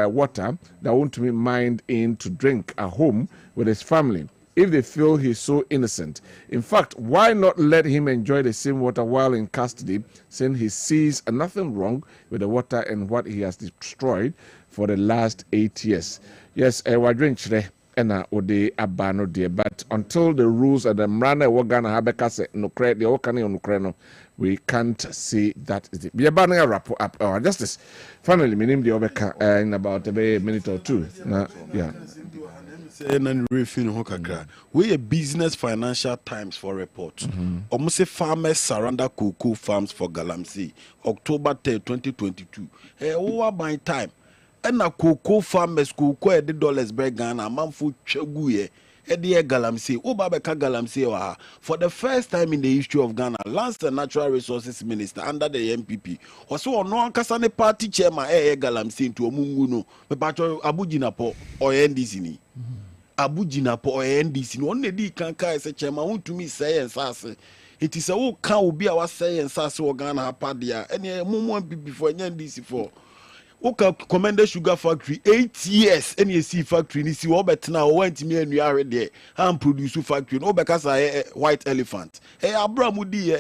water that Wontumi mined in to drink at home with his family, if they feel he's so innocent. In fact, why not let him enjoy the same water while in custody, since he sees nothing wrong with the water and what he has destroyed for the last 8 years? Yes, we're drinking today. But until the rules and the mrana wagana habeka se nukre the okani onukreno, we can't see that is it. Be a banner wrap up our justice. Finally, my name the obeka in about a minute or two. Yeah. We a Business Financial Times for report. Almost farmers surrender cocoa farms for Galamsey, October 10, 2022. Hey, over my time. And a cocoa farmers cocoa at the dollars bag Ghana, manful chaguye, at the Galamsey, Obabeka Galamsey. For the first time in the history of Ghana, Lands and Natural Resources Minister under the MPP was no Kasane party chairman Galamsey to Munguno, but Abujinapo or NDC. Abujinapo or NDC. Only the Kanka is a chairman to me say and sassy. It is a whole cow be our say and sassy or Ghana padia, and a moment before NDC for. Oka Commander Sugar Factory 8 years NEC factory ni si obet na went me and you are there and produce factory no because I white elephant abramudi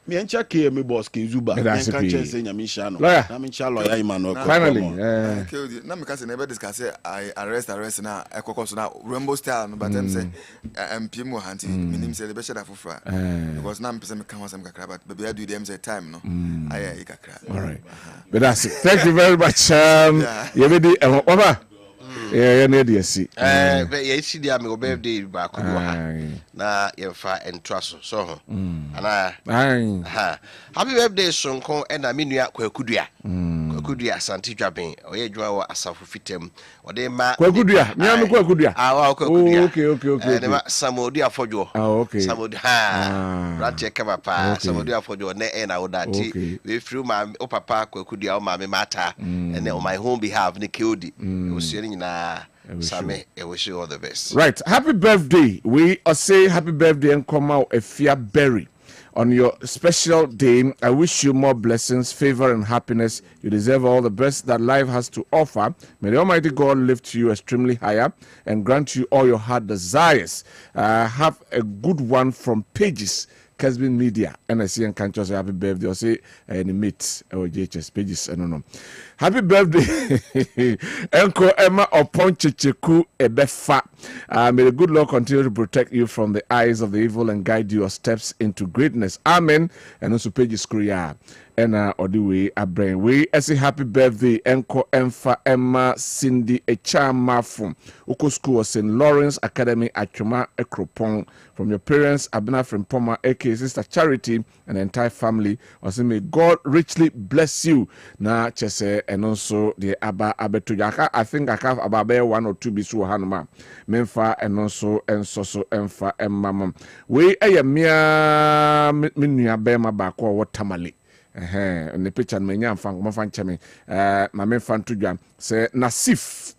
me and check me boss Kinzuba me can change say nyamisha no na me cha lawyer Emmanuel finally na me can never discuss I arrest na ekokoso na Rainbow Star no but them say MP mo hanti minim say the best that for because na me person me can want some kakra but baby I do them say time no aye kakra. All right, but that's it. Thank you very much. You ready? Over. Yeah, need see. Yeah, see the amigo birthday back na yefa entraso so ana happy birthday sonko and aminua kwakudua kwakudua santi dwaben oye dwa wa asafo fitem ode ma kwakudua me am kwakudua kwakudua okay ne ma samodi afodwo okay samodi rati kama pa samodi afodwo ne na odati we through my papa kwakudua o ma me mata and on my home behalf ne kodi Sammy, I wish you all the best. Right. Happy birthday. We say happy birthday and come out a fair berry. On your special day, I wish you more blessings, favor, and happiness. You deserve all the best that life has to offer. May the Almighty God lift you extremely higher and grant you all your heart desires. Have a good one from Pages. Kessben Media, and I see and can't just happy birthday or say any meet or JHS Pages. I don't know. Happy birthday, Uncle Emma or Ponchecheku Ebefa. May the good Lord continue to protect you from the eyes of the evil and guide your steps into greatness. Amen. And also Pages Korea. And Odiwe Abrain. We say happy birthday, Enko Emfa Emma Cindy Echama from Uko School St. Lawrence Academy Achuma Ekropong. From your parents, Abena from Poma, aka Sister Charity, and the entire family. Also, may God richly bless you. Na chese and also the Abba Abetuja. I think I have about 1 or 2 bisu hanuma. Memfa and also and soso Emfa and Mamam. We a mia minya bema bako what tamale. The picture me nyam fan mo fan cheme ma me fan tudwa say Nasif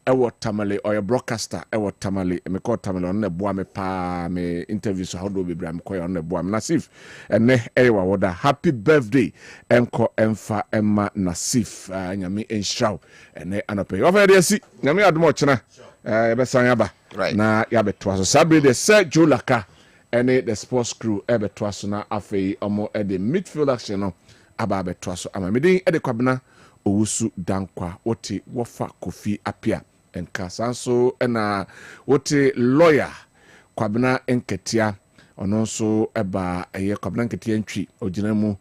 ewo tamale or a broadcaster ewo tamale me call tamale on the boa me pa me interview so how do be bra me call on the boa Nasif ene ewa woda happy birthday enko emfa emma Nasif nyame enhraw ene anope over there si nyame adomo chena be san yaba na yabe to so sabre de se julaka any the sports crew ebe toasona afei omo e the midfield action no aba be toaso ama medin e de Kwabena owusu Dankwa wote wofa Kofi Apia enka sanso na wote lawyer Kwabena enketia ono so eba eye Kwabena enketia ntwi ogina mu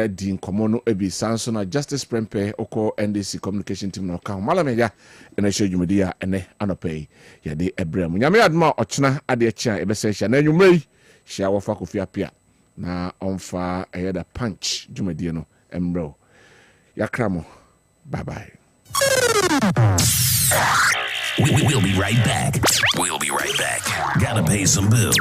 di nkomo no ebi sanso na Justice Prempe oko NDC communication team no ka malameja ena hwedwumedia ene anopei ya de ebrem nyame adma ochena ade achia ebese hia na nwumrei hia wofa Kofi Apia na onfa eye da punch dwumedie no Embro. Yakramo. Bye-bye. We'll be right back. Gotta pay some bills.